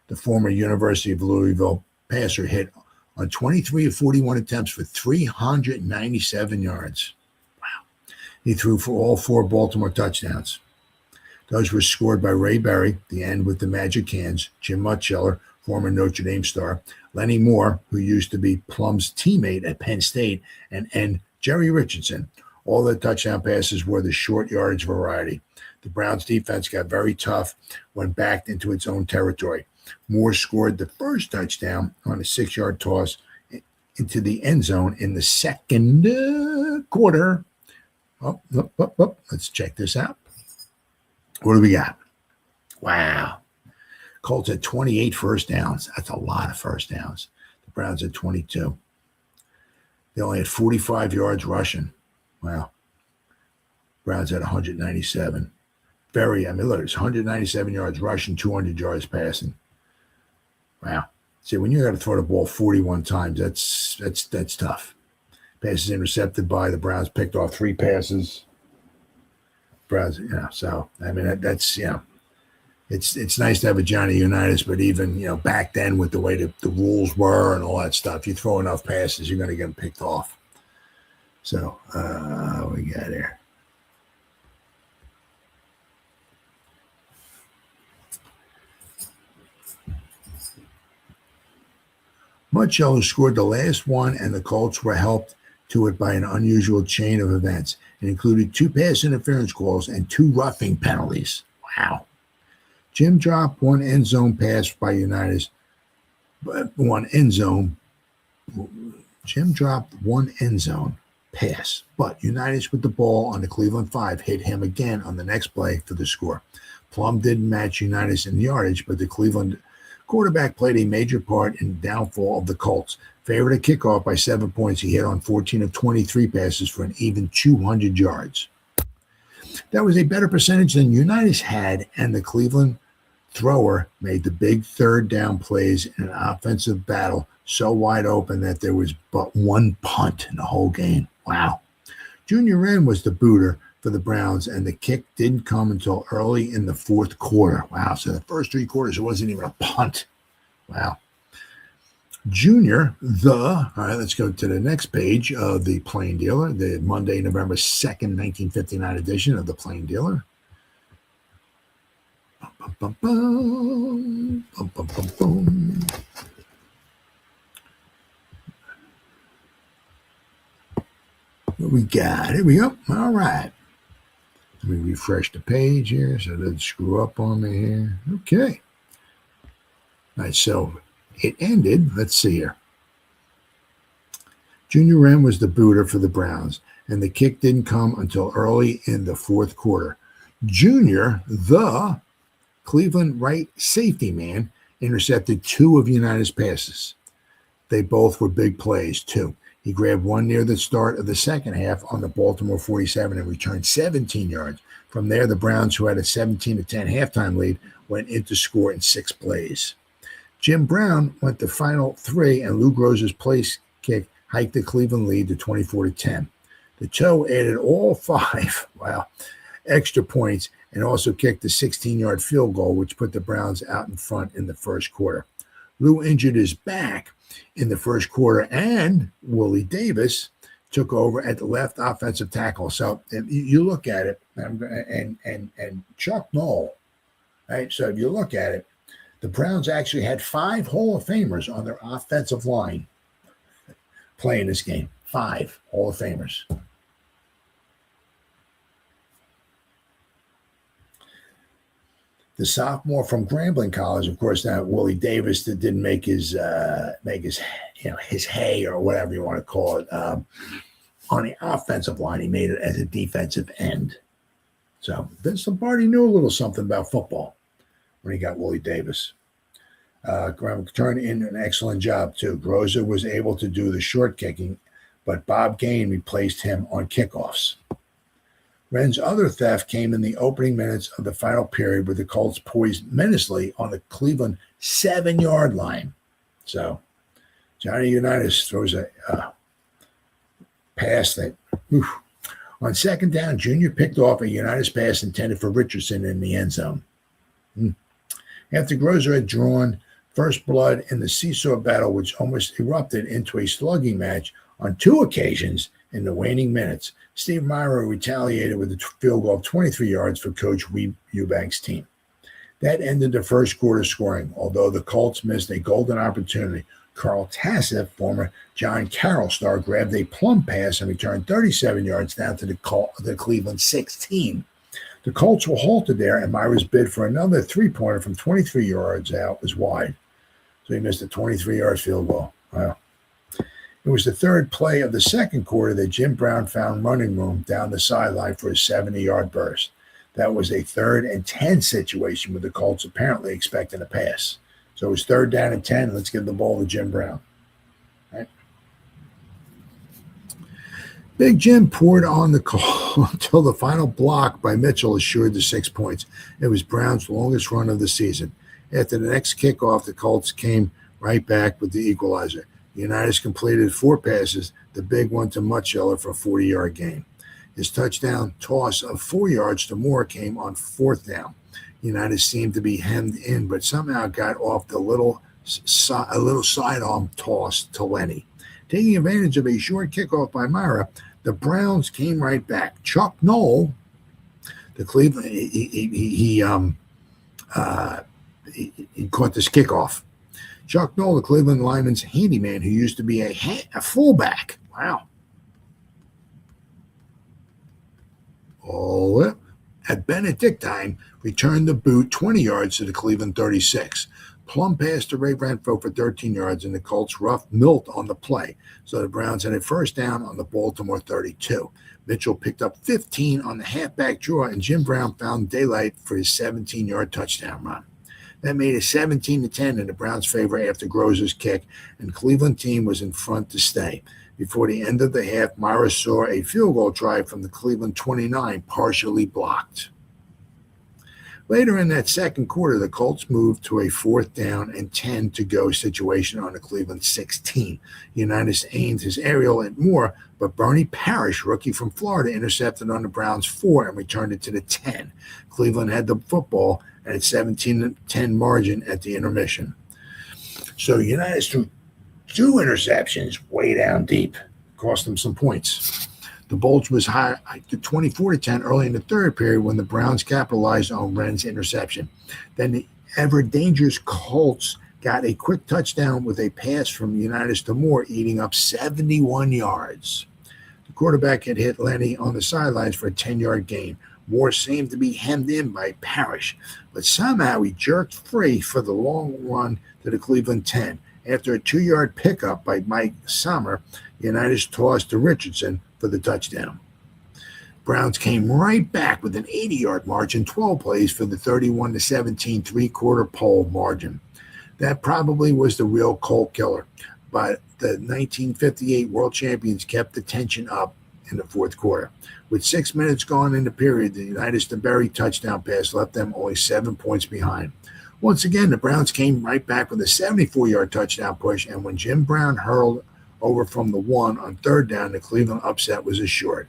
The former University of Louisville passer hit on 23 of 41 attempts for 397 yards. He threw for all 4 Baltimore touchdowns. Those were scored by Ray Berry, the end with the Magic Hands, Jim Mutscheller, former Notre Dame star, Lenny Moore, who used to be Plum's teammate at Penn State, and Jerry Richardson. All the touchdown passes were the short yardage variety. The Browns' defense got very tough when backed into its own territory. Moore scored the first touchdown on a 6-yard toss into the end zone in the second quarter. Let's check this out. What do we got? Wow. Colts had 28 first downs. That's a lot of first downs. The Browns had 22. They only had 45 yards rushing. Wow. Browns had 197. Look, it's 197 yards rushing, 200 yards passing. Wow. See, when you got to throw the ball 41 times, that's tough. Passes intercepted by the Browns, picked off 3 passes. Browns, so I mean that's it's nice to have a Johnny Unitas, but even back then with the way the rules were and all that stuff, you throw enough passes, you're going to get them picked off. So we got here. Muchello scored the last one, and the Colts were helped to it by an unusual chain of events. It included 2 pass interference calls and 2 roughing penalties. Wow. Jim dropped one end zone pass by Unitas, but Jim dropped one end zone pass, but Unitas with the ball on the Cleveland 5 hit him again on the next play for the score. Plum didn't match Unitas in yardage, but the Cleveland quarterback played a major part in the downfall of the Colts. Favored a kickoff by 7 points. He hit on 14 of 23 passes for an even 200 yards. That was a better percentage than Unitas had, and the Cleveland thrower made the big third down plays in an offensive battle so wide open that there was but one punt in the whole game. Wow. Junior Wren was the booter for the Browns, and the kick didn't come until early in the 4th quarter. Wow. So the first 3 quarters, it wasn't even a punt. Wow. Junior, all right, let's go to the next page of the Plain Dealer, the Monday, November 2nd, 1959 edition of the Plain Dealer. Bum, bum, bum, bum, bum, bum, bum. What we got? Here we go. All right. Let me refresh the page here so it doesn't screw up on me here. Okay. All right, so it ended. Let's see here. Junior Wren was the booter for the Browns, and the kick didn't come until early in the 4th quarter. Junior, the Cleveland right safety man, intercepted 2 of United's passes. They both were big plays, too. He grabbed one near the start of the second half on the Baltimore 47 and returned 17 yards. From there, the Browns, who had a 17-10 halftime lead, went in to score in 6 plays. Jim Brown went the final 3, and Lou Groza's place kick hiked the Cleveland lead to 24-10. The toe added all 5, extra points, and also kicked a 16-yard field goal, which put the Browns out in front in the first quarter. Lou injured his back in the first quarter, and Willie Davis took over at the left offensive tackle. So if you look at it, and Chuck Noll, right? So if you look at it, the Browns actually had 5 Hall of Famers on their offensive line playing this game. 5 Hall of Famers. The sophomore from Grambling College, of course, now Willie Davis that didn't make his his hay or whatever you want to call it on the offensive line. He made it as a defensive end. So Vince Lombardi knew a little something about football when he got Willie Davis. Graham turned in an excellent job too. Groza was able to do the short kicking, but Bob Gain replaced him on kickoffs. Wren's other theft came in the opening minutes of the final period, with the Colts poised menacingly on the Cleveland 7-yard line. So Johnny Unitas throws a pass that, on second down, Junior picked off a Unitas pass intended for Richardson in the end zone. After Groza had drawn first blood in the seesaw battle, which almost erupted into a slugging match on 2 occasions in the waning minutes, Steve Myra retaliated with a field goal of 23 yards for Coach Eubank's team. That ended the first quarter scoring, although the Colts missed a golden opportunity. Carl Tassif, former John Carroll star, grabbed a plum pass and returned 37 yards down to the Cleveland 16. The Colts were halted there, and Myra's bid for another 3-pointer from 23 yards out was wide. So he missed a 23-yard field goal. Wow. It was the third play of the second quarter that Jim Brown found running room down the sideline for a 70-yard burst. That was a 3rd and 10 situation with the Colts apparently expecting a pass. So it was 3rd down and 10. Let's give the ball to Jim Brown. Right? Big Jim poured on the call until the final block by Mitchell assured the 6 points. It was Brown's longest run of the season. After the next kickoff, the Colts came right back with the equalizer. The United completed 4 passes, the big one to Mutchiller for a 40-yard gain. His touchdown toss of 4 yards to Moore came on 4th down. United seemed to be hemmed in, but somehow got off a little sidearm toss to Lenny. Taking advantage of a short kickoff by Myra, the Browns came right back. Chuck Noll, the Cleveland, he caught this kickoff. Chuck Noll, the Cleveland lineman's handyman, who used to be a fullback. Wow. Oh, at Benedictine, returned the boot 20 yards to the Cleveland 36. Plum passed to Ray Renfro for 13 yards, and the Colts roughed Milt on the play, so the Browns had a first down on the Baltimore 32. Mitchell picked up 15 on the halfback draw, and Jim Brown found daylight for his 17-yard touchdown run. That made it 17-10 in the Browns' favor after Grozer's kick, and Cleveland team was in front to stay. Before the end of the half, Myra saw a field goal try from the Cleveland 29 partially blocked. Later in that second quarter, the Colts moved to a 4th down and 10 to go situation on the Cleveland 16. Unitas aimed his aerial at Moore, but Bernie Parrish, rookie from Florida, intercepted on the Browns 4 and returned it to the 10. Cleveland had the football at a 17-10 margin at the intermission. So Unitas threw 2 interceptions way down deep, cost them some points. The bulge was high to 24-10 early in the third period when the Browns capitalized on Wren's interception. Then the ever-dangerous Colts got a quick touchdown with a pass from Unitas to Moore, eating up 71 yards. The quarterback had hit Lenny on the sidelines for a 10-yard gain. Moore seemed to be hemmed in by Parrish, but somehow he jerked free for the long run to the Cleveland 10. After a 2-yard pickup by Mike Sommer, Unitas tossed to Richardson for the touchdown. Browns came right back with an 80-yard margin, 12 plays for the 31-17 three-quarter pole margin. That probably was the real Colt killer, but the 1958 world champions kept the tension up in the fourth quarter. With 6 minutes gone in the period, the Unitas DeBerry touchdown pass left them only 7 points behind. Once again, the Browns came right back with a 74-yard touchdown push, and when Jim Brown hurled over from the 1 on 3rd down, the Cleveland upset was assured.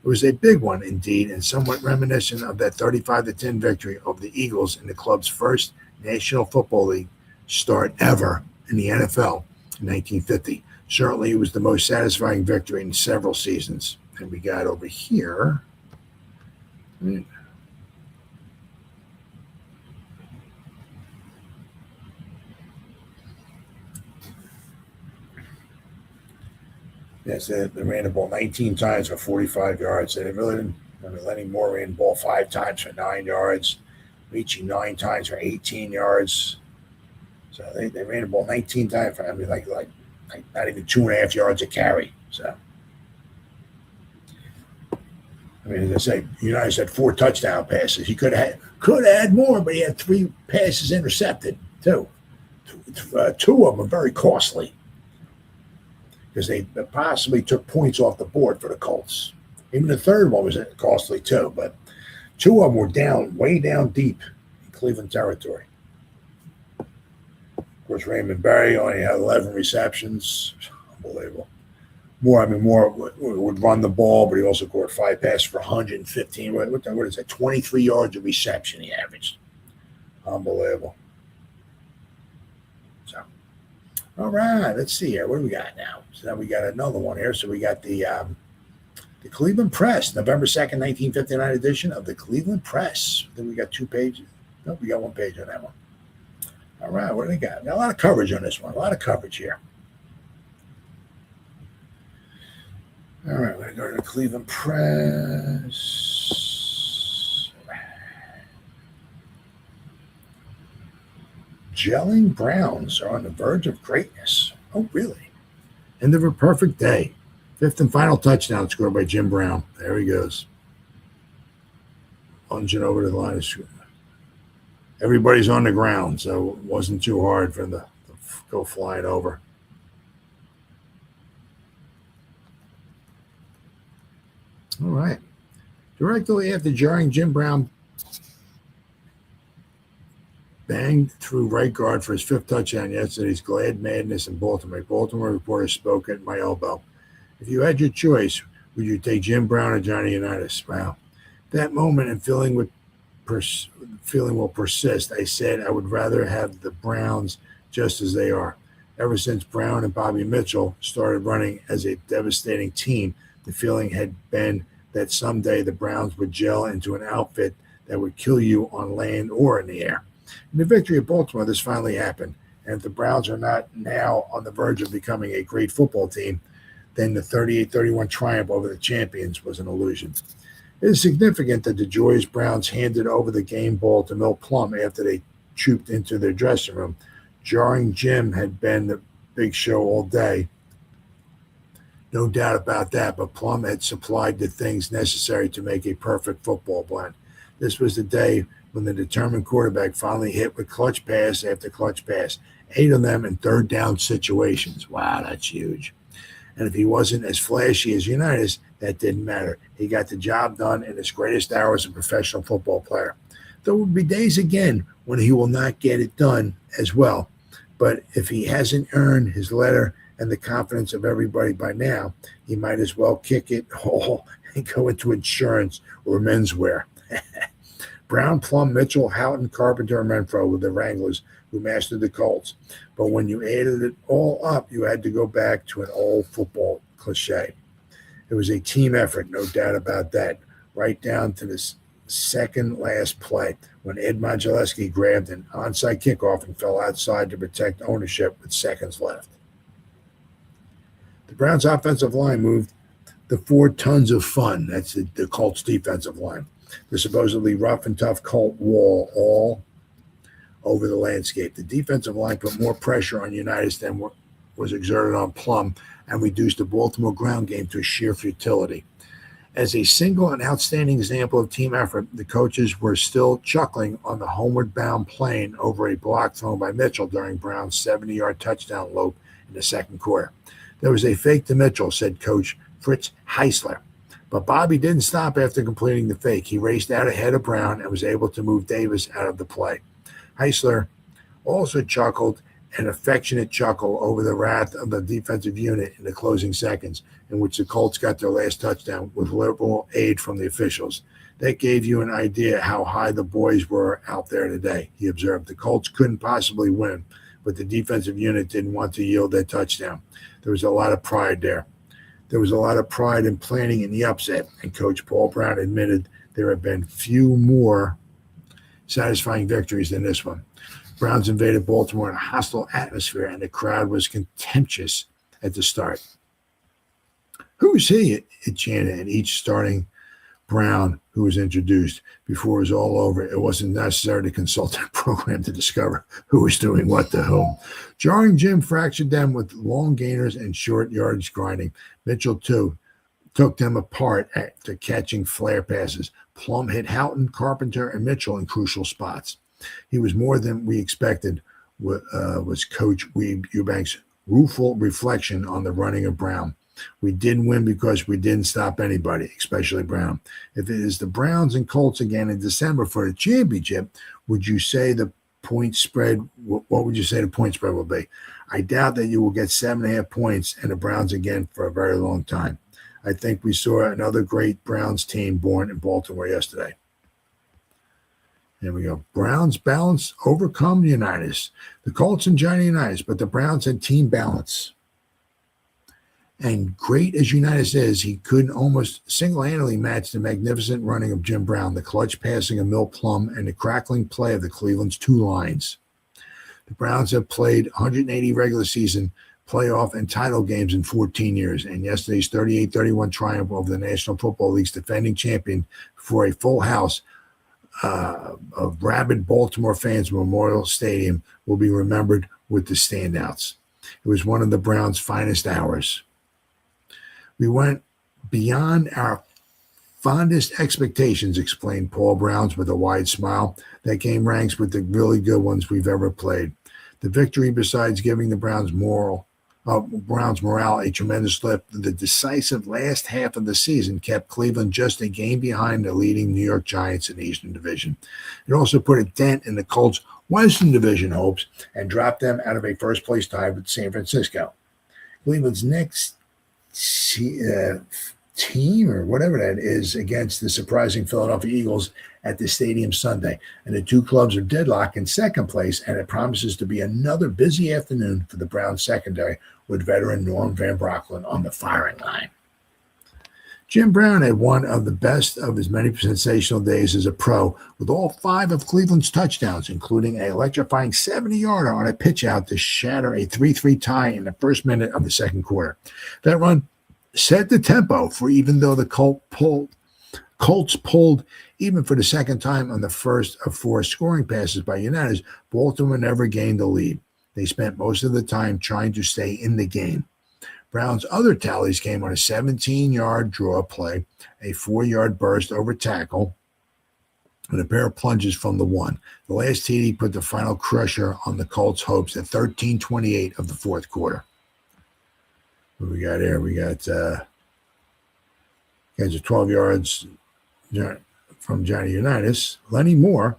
It was a big one indeed, and somewhat reminiscent of that 35-10 victory over the Eagles in the club's first National Football League start ever in the NFL in 1950. Certainly, it was the most satisfying victory in several seasons. And we got over here. Yes, they ran the ball 19 times for 45 yards. They really didn't. Lenny Moore ran the ball 5 times for 9 yards, reaching 9 times for 18 yards. So they ran the ball 19 times for like not even 2.5 yards a carry. So as I say, United had 4 touchdown passes. He could have had more, but he had 3 passes intercepted too. 2 of them are very costly, because they possibly took points off the board for the Colts. Even the third one was costly too, but 2 of them were way down deep in Cleveland territory. Of course, Raymond Berry only had 11 receptions. Unbelievable. Moore would run the ball, but he also caught 5 passes for 115. What is that? 23 yards of reception he averaged. Unbelievable. So, all right, let's see here. What do we got now? So now we got another one here. So we got the Cleveland Press, November 2nd, 1959 edition of the Cleveland Press. Then we got 2 pages. No, we got 1 page on that one. All right, what do they got? Got a lot of coverage on this one. A lot of coverage here. All right, we're going to go to the Cleveland Press. Gelling Browns are on the verge of greatness. Oh, really? End of a perfect day. 5th and final touchdown scored by Jim Brown. There he goes. Lunging over to the line of scrimmage. Everybody's on the ground, so it wasn't too hard for him to go flying over. All right. Directly after jarring Jim Brown banged through right guard for his fifth touchdown yesterday's glad madness in Baltimore. Baltimore reporter spoke at my elbow. If you had your choice, would you take Jim Brown or Johnny Unitas? Wow. That moment and feeling will persist. I said I would rather have the Browns just as they are. Ever since Brown and Bobby Mitchell started running as a devastating team, the feeling had been that someday the Browns would gel into an outfit that would kill you on land or in the air. In the victory of Baltimore, this finally happened. And if the Browns are not now on the verge of becoming a great football team, then the 38-31 triumph over the champions was an illusion. It is significant that the joyous Browns handed over the game ball to Mil Plum after they trooped into their dressing room. Jarring Jim had been the big show all day. No doubt about that, but Plum had supplied the things necessary to make a perfect football blend. This was the day when the determined quarterback finally hit with clutch pass after clutch pass, 8 of them in third down situations. Wow, that's huge. And if he wasn't as flashy as Unitas, that didn't matter. He got the job done in his greatest hour as a professional football player. There will be days again when he will not get it done as well. But if he hasn't earned his letter and the confidence of everybody by now, he might as well kick it all and go into insurance or menswear. Brown, Plum, Mitchell, Houghton, Carpenter, and Renfro were the Wranglers who mastered the Colts. But when you added it all up, you had to go back to an old football cliche. It was a team effort, no doubt about that, right down to the second last play when Ed Modzelewski grabbed an onside kickoff and fell outside to protect ownership with seconds left. The Browns' offensive line moved the 4 tons of fun. That's the Colts' defensive line. The supposedly rough and tough Colt wall all over the landscape. The defensive line put more pressure on Unitas than was exerted on Plum and reduced the Baltimore ground game to sheer futility. As a single and outstanding example of team effort, the coaches were still chuckling on the homeward-bound plane over a block thrown by Mitchell during Brown's 70-yard touchdown lope in the second quarter. There was a fake to Mitchell, said Coach Fritz Heisler. But Bobby didn't stop after completing the fake. He raced out ahead of Brown and was able to move Davis out of the play. Heisler also chuckled an affectionate chuckle over the wrath of the defensive unit in the closing seconds, in which the Colts got their last touchdown with liberal aid from the officials. That gave you an idea how high the boys were out there today, he observed. The Colts couldn't possibly win, but the defensive unit didn't want to yield their touchdown. There was a lot of pride there. There was a lot of pride in planning in the upset, and Coach Paul Brown admitted there have been few more satisfying victories than this one. Browns invaded Baltimore in a hostile atmosphere, and the crowd was contemptuous at the start. Who's he? It chanted at each starting Brown who was introduced. Before it was all over, it wasn't necessary to consult their program to discover who was doing what to whom. Jarring Jim fractured them with long gainers and short yardage grinding. Mitchell, too, took them apart after catching flare passes. Plum hit Houghton, Carpenter, and Mitchell in crucial spots. He was more than we expected, was Coach Weeb Eubanks' rueful reflection on the running of Brown. We didn't win because we didn't stop anybody, especially Brown. If it is the Browns and Colts again in December for the championship, would you say the point spread, what would you say the point spread will be? I doubt that you will get 7.5 points and the Browns again for a very long time. I think we saw another great Browns team born in Baltimore yesterday. There we go. Browns balance overcome Unitas. The Colts and Johnny Unitas, but the Browns had team balance. And great as Unitas is, he couldn't almost single-handedly match the magnificent running of Jim Brown, the clutch passing of Mil Plum, and the crackling play of the Cleveland's 2 lines. The Browns have played 180 regular season, playoff, and title games in 14 years, and yesterday's 38-31 triumph over the National Football League's defending champion for a full house of rabid Baltimore fans in Memorial Stadium will be remembered with the standouts. It was one of the Browns' finest hours. We went beyond our fondest expectations, explained Paul Browns with a wide smile. That game ranks with the really good ones we've ever played. The victory, besides giving the Browns morale Browns' morale a tremendous lift. The decisive last half of the season kept Cleveland just a game behind the leading New York Giants in the Eastern Division. It also put a dent in the Colts' Western Division hopes and dropped them out of a first-place tie with San Francisco. Cleveland's next team, or whatever that is, against the surprising Philadelphia Eagles at the stadium Sunday. And the two clubs are deadlocked in second place, and it promises to be another busy afternoon for the Browns secondary with veteran Norm Van Brocklin on the firing line. Jim Brown had one of the best of his many sensational days as a pro, with all 5 of Cleveland's touchdowns, including an electrifying 70-yarder on a pitch-out to shatter a 3-3 tie in the first minute of the second quarter. That run set the tempo for even though the Colts pulled even for the second time on the first of 4 scoring passes by Unitas. Baltimore never gained the lead. They spent most of the time trying to stay in the game. Brown's other tallies came on a 17-yard draw play, a 4-yard burst over tackle, and a pair of plunges from the 1. The last TD put the final crusher on the Colts' hopes at 13:28 of the fourth quarter. What we got here? We got guys are 12 yards from Johnny Unitas. Lenny Moore.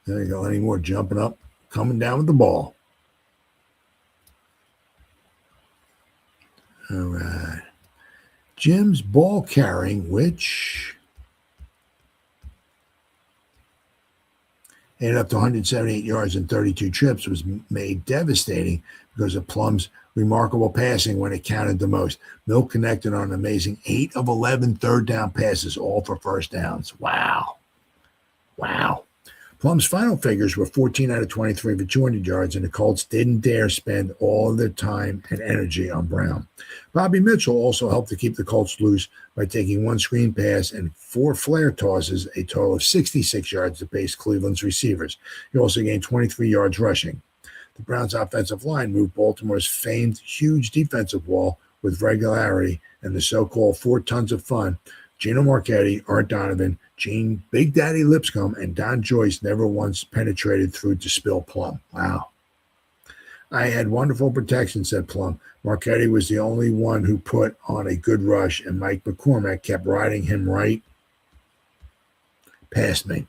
There you go, Lenny Moore jumping up, coming down with the ball. All right. Jim's ball carrying, which added up to 178 yards and 32 trips, was made devastating because of Plum's remarkable passing when it counted the most. Mill connected on an amazing 8 of 11 third down passes, all for first downs. Wow. Plum's final figures were 14 out of 23 for 200 yards, and the Colts didn't dare spend all of their time and energy on Brown. Bobby Mitchell also helped to keep the Colts loose by taking 1 screen pass and 4 flare tosses, a total of 66 yards to pace Cleveland's receivers. He also gained 23 yards rushing. The Browns' offensive line moved Baltimore's famed huge defensive wall with regularity, and the so-called 4 tons of fun, Gino Marchetti, Art Donovan, Gene Big Daddy Lipscomb, and Don Joyce never once penetrated through to spill Plum. Wow. I had wonderful protection, said Plum. Marchetti was the only one who put on a good rush, and Mike McCormack kept riding him right past me.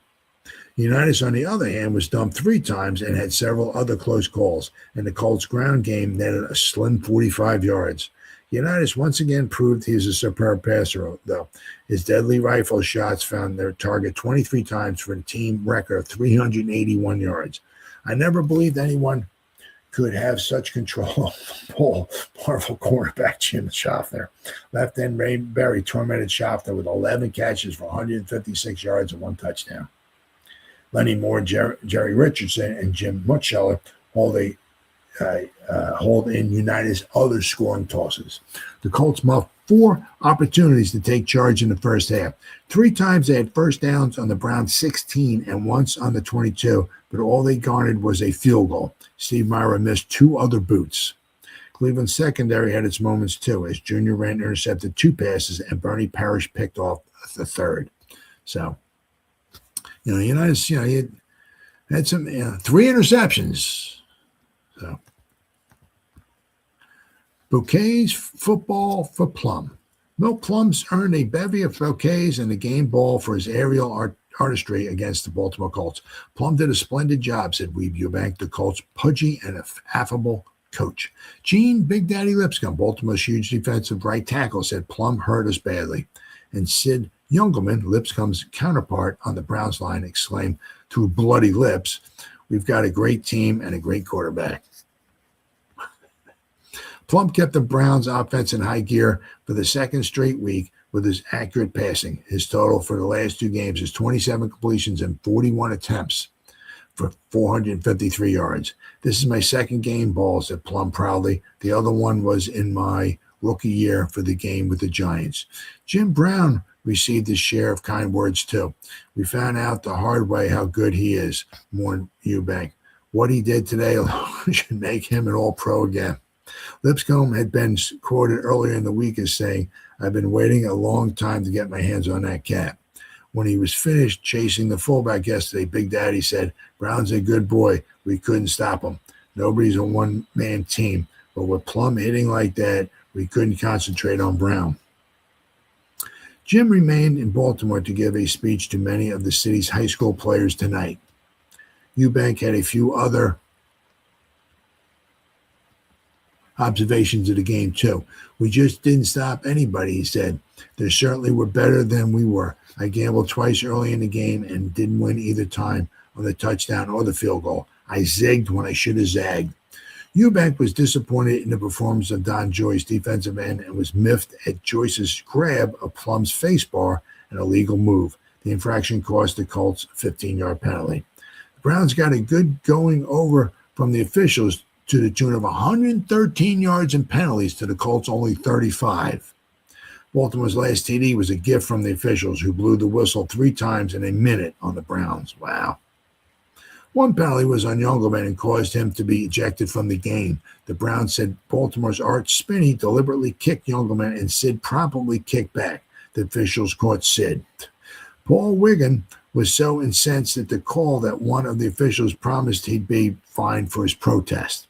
Unitas, on the other hand, was dumped 3 times and had several other close calls, and the Colts' ground game netted a slim 45 yards. Unitas once again proved he is a superb passer, though. His deadly rifle shots found their target 23 times for a team record of 381 yards. I never believed anyone could have such control of the ball. Marvel quarterback Jim Schaffner. Left end Ray Berry tormented Schaffner with 11 catches for 156 yards and 1 touchdown. Lenny Moore, Jerry Richardson, and Jim Mutscheller hold in United's other scoring tosses. The Colts muffed 4 opportunities to take charge in the first half. 3 times they had first downs on the Browns' 16 and once on the 22, but all they garnered was a field goal. Steve Myra missed 2 other boots. Cleveland's secondary had its moments too, as Junior Rand intercepted 2 passes and Bernie Parrish picked off the third. So, United, he had some 3 interceptions. So, bouquets football for Plum. Milt Plum's earned a bevy of bouquets and a game ball for his aerial artistry against the Baltimore Colts. Plum did a splendid job, said Weeb Eubank, the Colts' pudgy and affable coach. Gene Big Daddy Lipscomb, Baltimore's huge defensive right tackle, said Plum hurt us badly. And Sid Youngelman, Lipscomb's counterpart on the Browns line, exclaimed through bloody lips, "We've got a great team and a great quarterback." Plum kept the Browns' offense in high gear for the second straight week with his accurate passing. His total for the last 2 games is 27 completions and 41 attempts for 453 yards. "This is my second game ball," said Plum proudly. "The other one was in my rookie year for the game with the Giants." Jim Brown received his share of kind words too. "We found out the hard way how good he is," mourned Eubank. "What he did today should make him an all-pro again." Lipscomb had been quoted earlier in the week as saying, "I've been waiting a long time to get my hands on that cat." When he was finished chasing the fullback yesterday, Big Daddy said, "Brown's a good boy. We couldn't stop him. Nobody's a one-man team. but with Plum hitting like that, we couldn't concentrate on Brown. Jim remained in Baltimore to give a speech to many of the city's high school players tonight. Eubank had a few other observations of the game, too. We just didn't stop anybody, he said. They certainly were better than we were. I gambled twice early in the game and didn't win either time on the touchdown or the field goal. I zigged when I should have zagged. Eubank was disappointed in the performance of Don Joyce, defensive end, and was miffed at Joyce's grab of Plum's face bar, an illegal move. The infraction cost the Colts a 15-yard penalty. The Browns got a good going over from the officials to the tune of 113 yards in penalties to the Colts' only 35. Baltimore's last TD was a gift from the officials, who blew the whistle 3 times in a minute on the Browns. Wow. One penalty was on Youngelman and caused him to be ejected from the game. The Browns said Baltimore's Art Spinney deliberately kicked Youngelman and Sid promptly kicked back. The officials caught Sid. Paul Wiggin was so incensed at the call that one of the officials promised he'd be fined for his protest.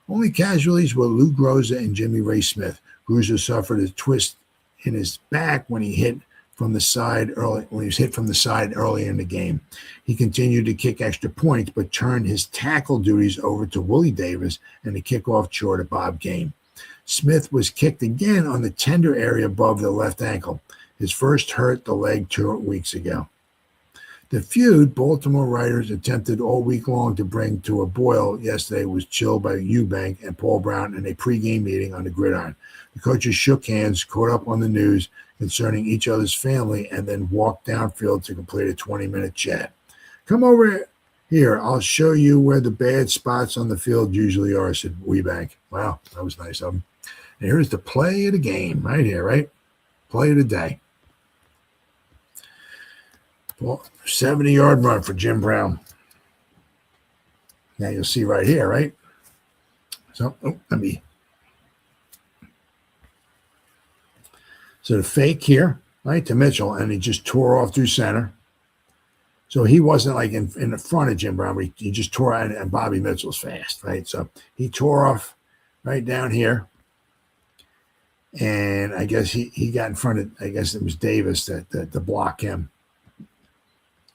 Only casualties were Lou Groza and Jimmy Ray Smith. Groza suffered a twist in his back when he hit from the side early in the game. He continued to kick extra points, but turned his tackle duties over to Willie Davis and the kickoff chore to Bob Game. Smith was kicked again on the tender area above the left ankle. His first hurt the leg 2 weeks ago. The feud Baltimore writers attempted all week long to bring to a boil yesterday was chilled by Eubank and Paul Brown in a pregame meeting on the gridiron. The coaches shook hands, caught up on the news concerning each other's family, and then walked downfield to complete a 20-minute chat. Come over here. I'll show you where the bad spots on the field usually are, said Eubank. Wow, that was nice of him. And here's the play of the game right here, right? Play of the day. Well, 70-yard run for Jim Brown. Now you'll see right here, right? So, So the fake here, right, to Mitchell, and he just tore off through center. So he wasn't like in the front of Jim Brown, but he just tore out, and Bobby Mitchell's fast, right? So he tore off right down here. And I guess he got in front of, I guess it was Davis that to block him.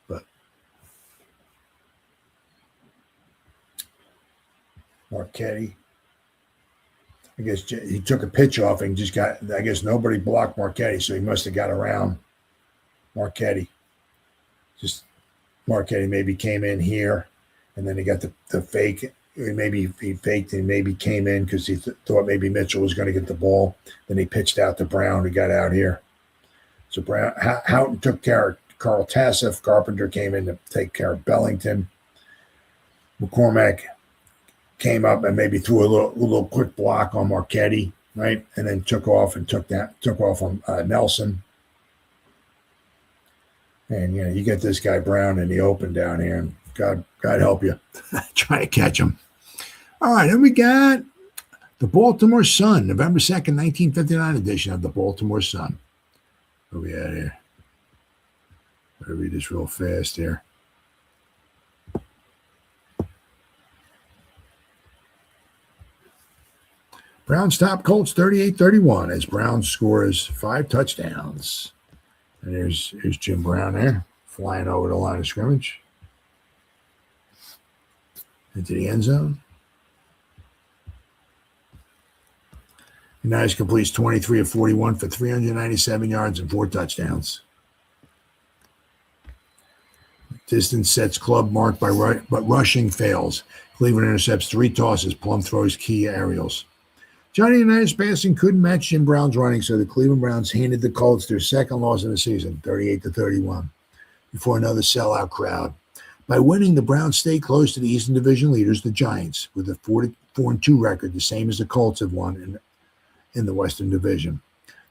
But Marchetti, I guess he took a pitch off and just got, I guess nobody blocked Marchetti, so he must have got around Marchetti. Just Marchetti maybe came in here, and then he got the fake. Maybe he faked and maybe came in because he thought maybe Mitchell was going to get the ball. Then he pitched out to Brown, who got out here. So Brown, Houghton took care of Carl Tassif. Carpenter came in to take care of Bellington. McCormack came up and maybe threw a little quick block on Marchetti, right? And then took off on Nelson. And you get this guy Brown in the open down here, and God help you, try to catch him. All right, then we got the Baltimore Sun, November 2nd, 1959 edition of the Baltimore Sun. What we at here? Gotta read this real fast here. Browns top Colts 38-31 as Brown scores 5 touchdowns. And here's Jim Brown there, flying over the line of scrimmage into the end zone. And now he completes 23 of 41 for 397 yards and 4 touchdowns. Distance sets club mark but rushing fails. Cleveland intercepts 3 tosses. Plum throws key aerials. Johnny Unitas passing couldn't match Jim Brown's running, so the Cleveland Browns handed the Colts their second loss of the season, 38-31, before another sellout crowd. By winning, the Browns stayed close to the Eastern Division leaders, the Giants, with a 4-2 record, the same as the Colts have won in the Western Division.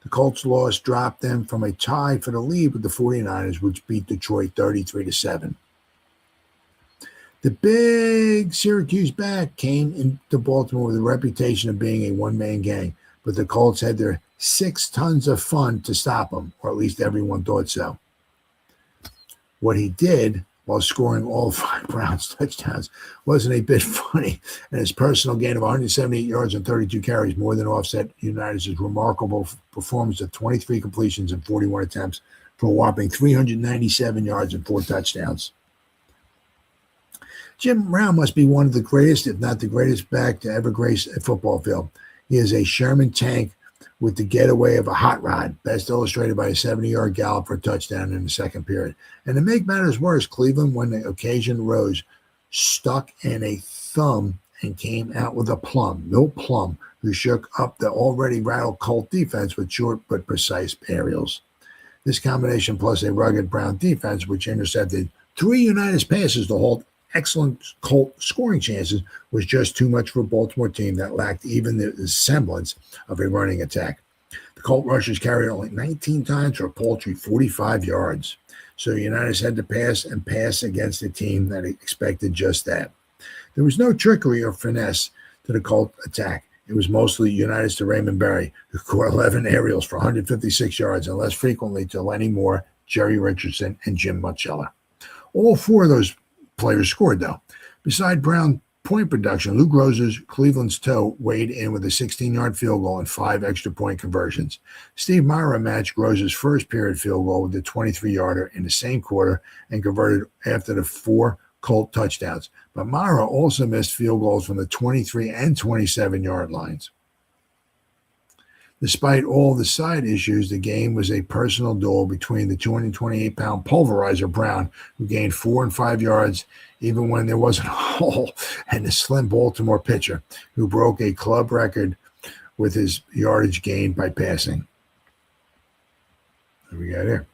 The Colts' loss dropped them from a tie for the lead with the 49ers, which beat Detroit 33-7. The big Syracuse back came into Baltimore with a reputation of being a one-man gang, but the Colts had their 6 tons of fun to stop him, or at least everyone thought so. What he did while scoring all 5 Browns touchdowns wasn't a bit funny, and his personal gain of 178 yards and 32 carries more than offset United's remarkable performance of 23 completions and 41 attempts for a whopping 397 yards and 4 touchdowns. Jim Brown must be one of the greatest, if not the greatest back to ever grace a football field. He is a Sherman tank with the getaway of a hot rod, best illustrated by a 70-yard gallop for a touchdown in the second period. And to make matters worse, Cleveland, when the occasion arose, stuck in a thumb and came out with a plum, Milt Plum, who shook up the already rattled Colt defense with short but precise aerials. This combination, plus a rugged Brown defense, which intercepted 3 United passes to halt excellent Colt scoring chances, was just too much for a Baltimore team that lacked even the semblance of a running attack. The Colt rushers carried only 19 times for a paltry 45 yards. So United had to pass against a team that expected just that. There was no trickery or finesse to the Colt attack. It was mostly United's to Raymond Berry, who caught 11 aerials for 156 yards, and less frequently to Lenny Moore, Jerry Richardson, and Jim Mutchella. All 4 of those players scored, though. Beside Brown point production, Lou Groza's Cleveland's toe weighed in with a 16-yard field goal and 5 extra point conversions. Steve Myra matched Groza's first period field goal with a 23-yarder in the same quarter and converted after the 4 Colt touchdowns. But Myra also missed field goals from the 23 and 27-yard lines. Despite all the side issues, the game was a personal duel between the 228-pound pulverizer Brown, who gained 4 and 5 yards even when there wasn't a hole, and the slim Baltimore pitcher, who broke a club record with his yardage gained by passing. What do we got here?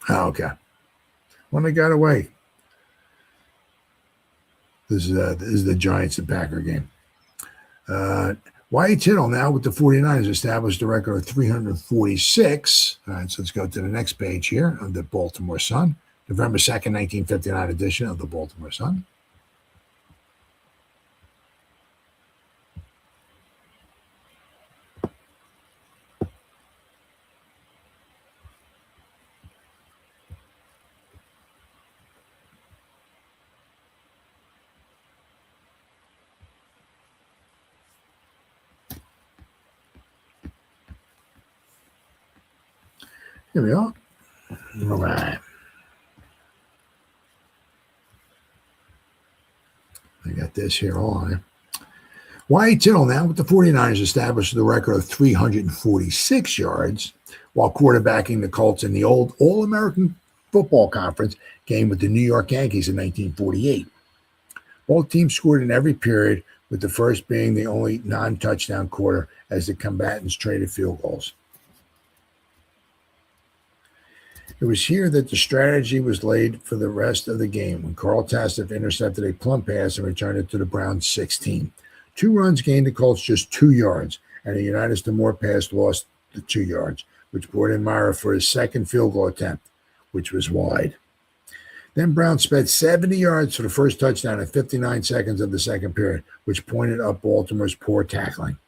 Oh, okay. When they got away. This is the Giants and Packer game. Wyatt Tittle now with the 49ers established a record of 346. All right, so let's go to the next page here of the Baltimore Sun. November 2nd, 1959 edition of the Baltimore Sun. Here we are. All right. I got this here on. Wyatt Tittle now with the 49ers established the record of 346 yards while quarterbacking the Colts in the old All-American Football Conference game with the New York Yankees in 1948. Both teams scored in every period, with the first being the only non-touchdown quarter as the combatants traded field goals. It was here that the strategy was laid for the rest of the game when Carl Tassif intercepted a plump pass and returned it to the Browns 16. 2 runs gained the Colts just 2 yards, and a Unitas to Moore pass lost the 2 yards, which brought in Myra for his second field goal attempt, which was wide. Then Brown sped 70 yards for the first touchdown in 59 seconds of the second period, which pointed up Baltimore's poor tackling.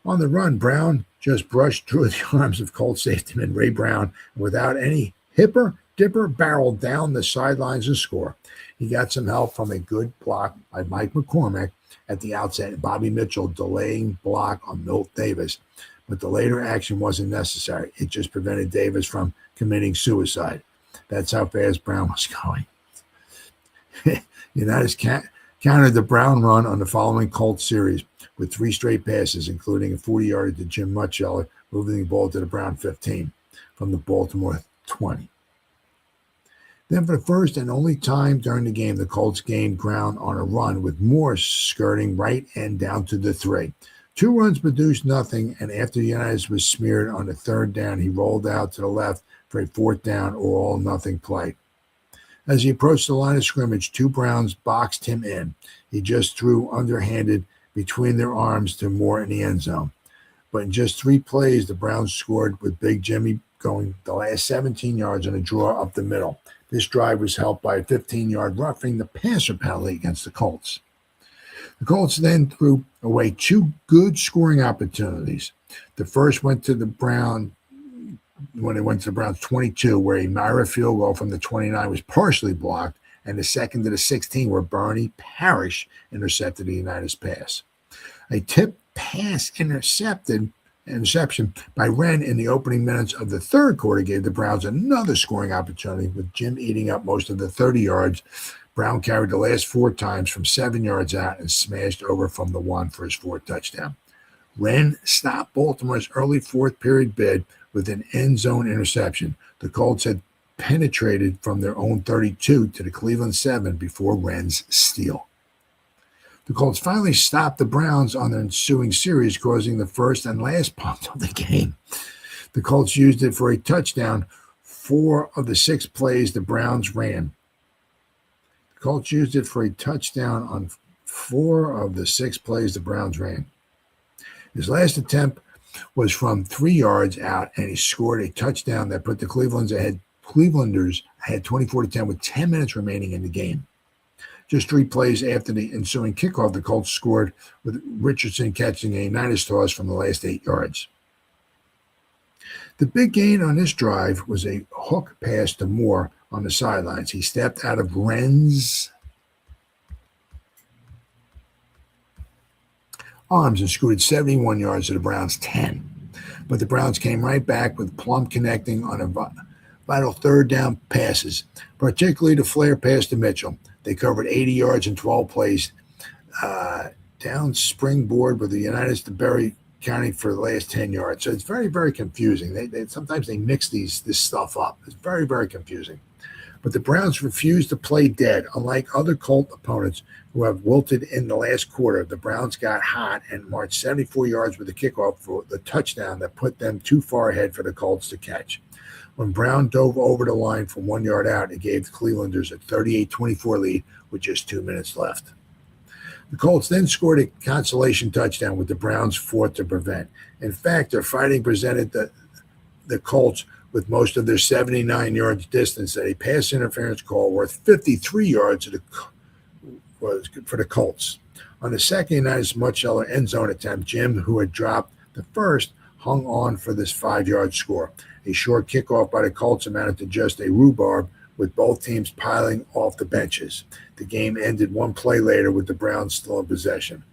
On the run, Brown just brushed through the arms of Colts safetyman Ray Brown, and without any dipper, barreled down the sidelines and score. He got some help from a good block by Mike McCormick at the outset, and Bobby Mitchell delaying block on Milt Davis. But the later action wasn't necessary. It just prevented Davis from committing suicide. That's how fast Brown was going. Unitas countered the Brown run on the following Colts series with 3 straight passes, including a 40-yarder to Jim Mutchella, moving the ball to the Brown 15 from the Baltimore 20. Then for the first and only time during the game, the Colts gained ground on a run with Moore skirting right end down to the 3. 2 runs produced nothing, and after Unitas was smeared on the 3rd down, he rolled out to the left for a 4th down or all-nothing play. As he approached the line of scrimmage, 2 Browns boxed him in. He just threw underhanded between their arms to Moore in the end zone. But in just 3 plays, the Browns scored with Big Jimmy going the last 17 yards on a draw up the middle. This drive was helped by a 15-yard roughing the passer penalty against the Colts. The Colts then threw away 2 good scoring opportunities. The first went to the Brown when they went to the Browns 22, where a Myra field goal from the 29 was partially blocked, and the second to the 16, where Bernie Parrish intercepted the United's pass. A tip pass interception by Wren in the opening minutes of the third quarter gave the Browns another scoring opportunity, with Jim eating up most of the 30 yards. Brown carried the last 4 times from 7 yards out and smashed over from the 1 for his 4th touchdown. Wren stopped Baltimore's early fourth period bid with an end zone interception. The Colts had penetrated from their own 32 to the Cleveland 7 before Wren's steal. The Colts finally stopped the Browns on the ensuing series, causing the first and last punt of the game. The Colts used it for a touchdown 4 of the 6 plays the Browns ran. The Colts used it for a touchdown on 4 of the 6 plays the Browns ran. His last attempt was from 3 yards out, and he scored a touchdown that put the Clevelanders ahead 24-10 with 10 minutes remaining in the game. Just 3 plays after the ensuing kickoff, the Colts scored with Richardson catching a Niners toss from the last 8 yards. The big gain on this drive was a hook pass to Moore on the sidelines. He stepped out of Wren's arms and scooted 71 yards to the Browns' 10. But the Browns came right back with Plum connecting on a vital third down passes, particularly the flare pass to Mitchell. They covered 80 yards in 12 plays. Down springboard with the Uniteds to Berry counting for the last 10 yards. So it's very, very confusing. Sometimes they mix this stuff up. It's very, very confusing. But the Browns refused to play dead. Unlike other Colt opponents who have wilted in the last quarter, the Browns got hot and marched 74 yards with the kickoff for the touchdown that put them too far ahead for the Colts to catch. When Brown dove over the line from 1 yard out, it gave the Clevelanders a 38-24 lead with just 2 minutes left. The Colts then scored a consolation touchdown, with the Browns fought to prevent. In fact, their fighting presented the Colts with most of their 79 yards distance at a pass interference call worth 53 yards for the Colts. On the second United's Mutcheller end zone attempt, Jim, who had dropped the first, hung on for this 5-yard score. A short kickoff by the Colts amounted to just a rhubarb, with both teams piling off the benches. The game ended 1 play later with the Browns still in possession.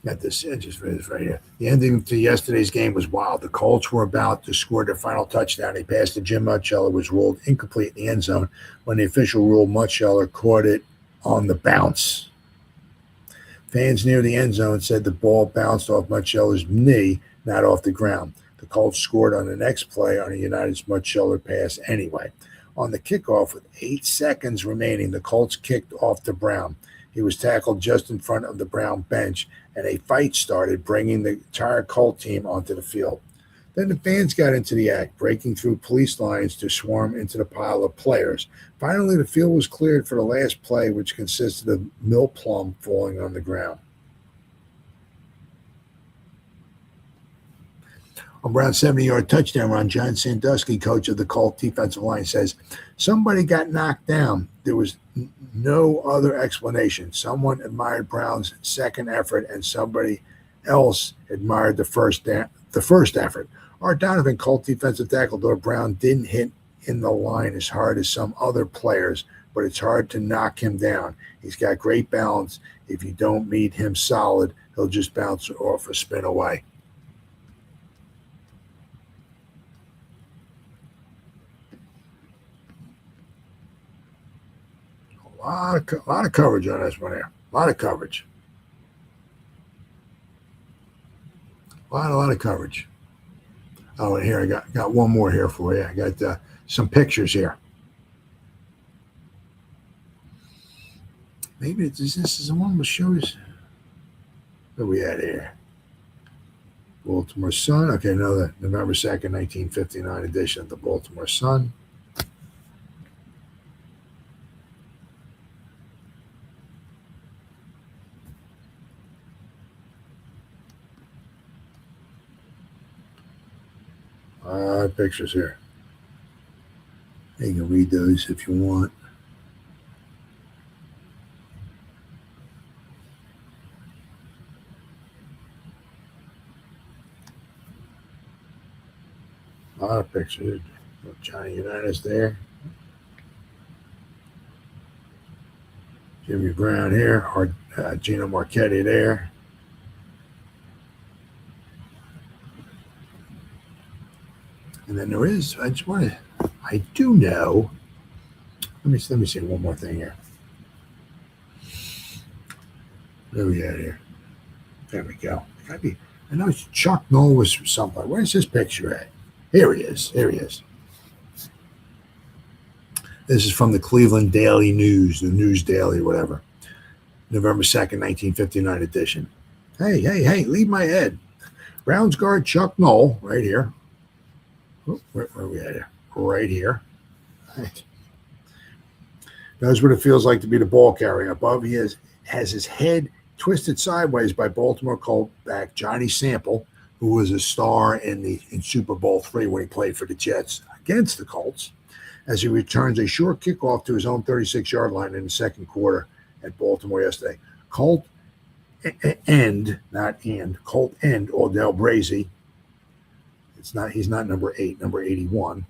Got this just right here. The ending to yesterday's game was wild. The Colts were about to score their final touchdown. A pass to Jim Mutcheller was ruled incomplete in the end zone. When the official ruled, Mutcheller caught it on the bounce. Fans near the end zone said the ball bounced off Mutcheller's knee, not off the ground. The Colts scored on the next play on a United's Mutcheller pass anyway. On the kickoff, with 8 seconds remaining, the Colts kicked off to Brown. He was tackled just in front of the Brown bench, and a fight started, bringing the entire Colt team onto the field. Then the fans got into the act, breaking through police lines to swarm into the pile of players. Finally, the field was cleared for the last play, which consisted of Mill Plum falling on the ground. On Brown's 70-yard touchdown run, John Sandusky, coach of the Colt defensive line, says, "Somebody got knocked down. There was no other explanation. Someone admired Brown's second effort, and somebody else admired the first effort. Art Donovan, Colt defensive tackle, though Brown didn't hit in the line as hard as some other players, but it's hard to knock him down. He's got great balance. If you don't meet him solid, he'll just bounce off or spin away." A lot of coverage on this one here. A lot of coverage. A lot of coverage. Oh, and here I got one more here for you. I got some pictures here. Maybe this is the one that shows. What we at here? Baltimore Sun. Okay, no, the November 2nd, 1959 edition of the Baltimore Sun. Pictures here. You can read those if you want. A lot of pictures. Johnny Unitas there. Jimmy Brown here, or Gino Marchetti there. And then there is, I do know, let me see one more thing here. Where we at here? There we go. I know Chuck Noll was somewhere. Where's his picture at? Here he is. Here he is. This is from the Cleveland Daily News, the News Daily, whatever. November 2nd, 1959 edition. Hey, leave my head. Browns guard Chuck Noll, right here. Oh, where are we at here? Right here. Right. Knows what it feels like to be the ball carrier. Above, he has his head twisted sideways by Baltimore Colts back Johnny Sample, who was a star in Super Bowl III when he played for the Jets against the Colts, as he returns a short kickoff to his own 36-yard line in the second quarter at Baltimore yesterday. Colt end Odell Brazy. He's not number 8, number 81.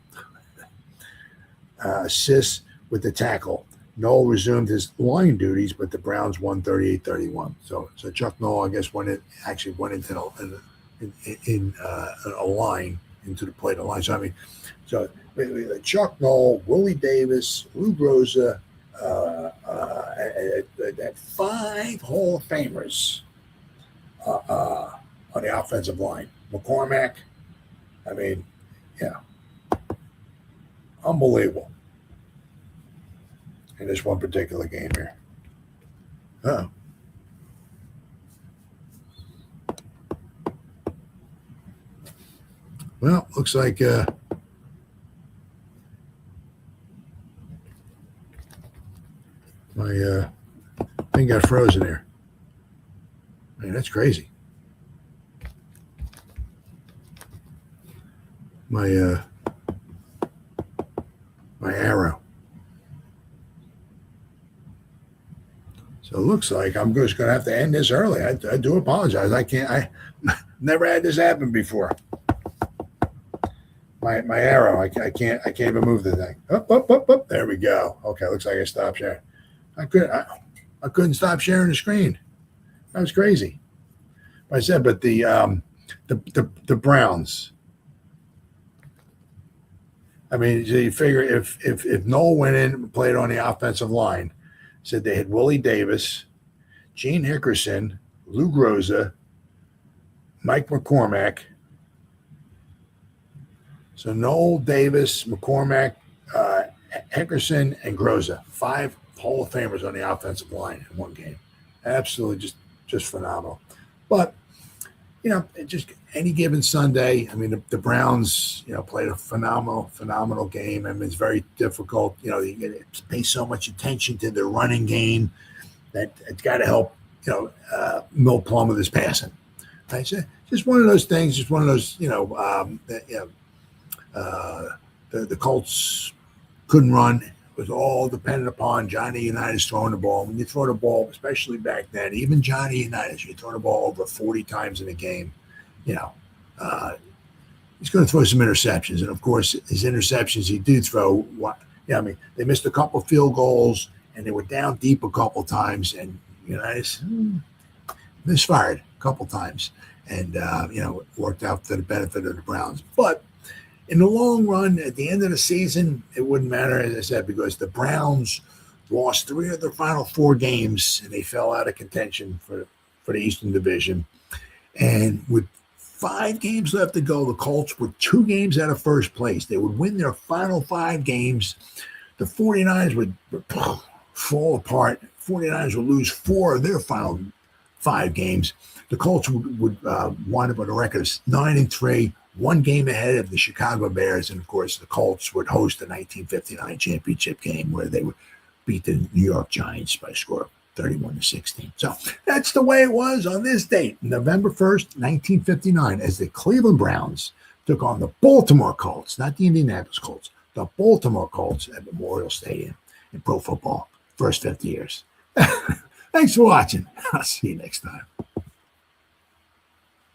Assists with the tackle. Noll resumed his line duties, but the Browns won 38-31. So Chuck Noll, I guess, went into a line, into the play of the line. So I mean, Chuck Noll, Willie Davis, Lou Groza, that 5 Hall of Famers on the offensive line. McCormack, I mean, yeah, unbelievable. In this one particular game here. Oh. Well, looks like my thing got frozen here. Man, that's crazy. My arrow. So it looks like I'm just going to have to end this early. I do apologize. I never had this happen before. My arrow, I can't even move the thing. Up. There we go. Okay, looks like I stopped sharing. I couldn't stop sharing the screen. That was crazy. I said, but the Browns. I mean, so you figure if Noll went in and played on the offensive line, said they had Willie Davis, Gene Hickerson, Lou Groza, Mike McCormack. So Noll, Davis, McCormack, Hickerson, and Groza. 5 Hall of Famers on the offensive line in one game. Absolutely just phenomenal. But, just any given Sunday, I mean, the Browns, played a phenomenal game. I mean, it's very difficult. You pay so much attention to their running game that it's got to help, Mill Plum with his passing. I said, just one of those things, just one of those, the Colts couldn't run. It was all dependent upon Johnny Unitas throwing the ball. When you throw the ball, especially back then, even Johnny Unitas, you throw the ball over 40 times in a game, he's going to throw some interceptions. And, of course, his interceptions he did throw, they missed a couple field goals, and they were down deep a couple times, and Unitas misfired a couple times. And, it worked out to the benefit of the Browns. But in the long run, at the end of the season, it wouldn't matter, as I said, because the Browns lost 3 of their final 4 games, and they fell out of contention for the Eastern Division. And with 5 games left to go, the Colts were 2 games out of first place. They would win their final 5 games. The 49ers would fall apart. 49ers would lose 4 of their final 5 games. The Colts would wind up with a record of 9-3. 1 game ahead of the Chicago Bears, and of course, the Colts would host the 1959 championship game where they would beat the New York Giants by a score of 31-16. So that's the way it was on this date, November 1st, 1959, as the Cleveland Browns took on the Baltimore Colts, not the Indianapolis Colts, the Baltimore Colts at Memorial Stadium in pro football. First 50 years. Thanks for watching. I'll see you next time.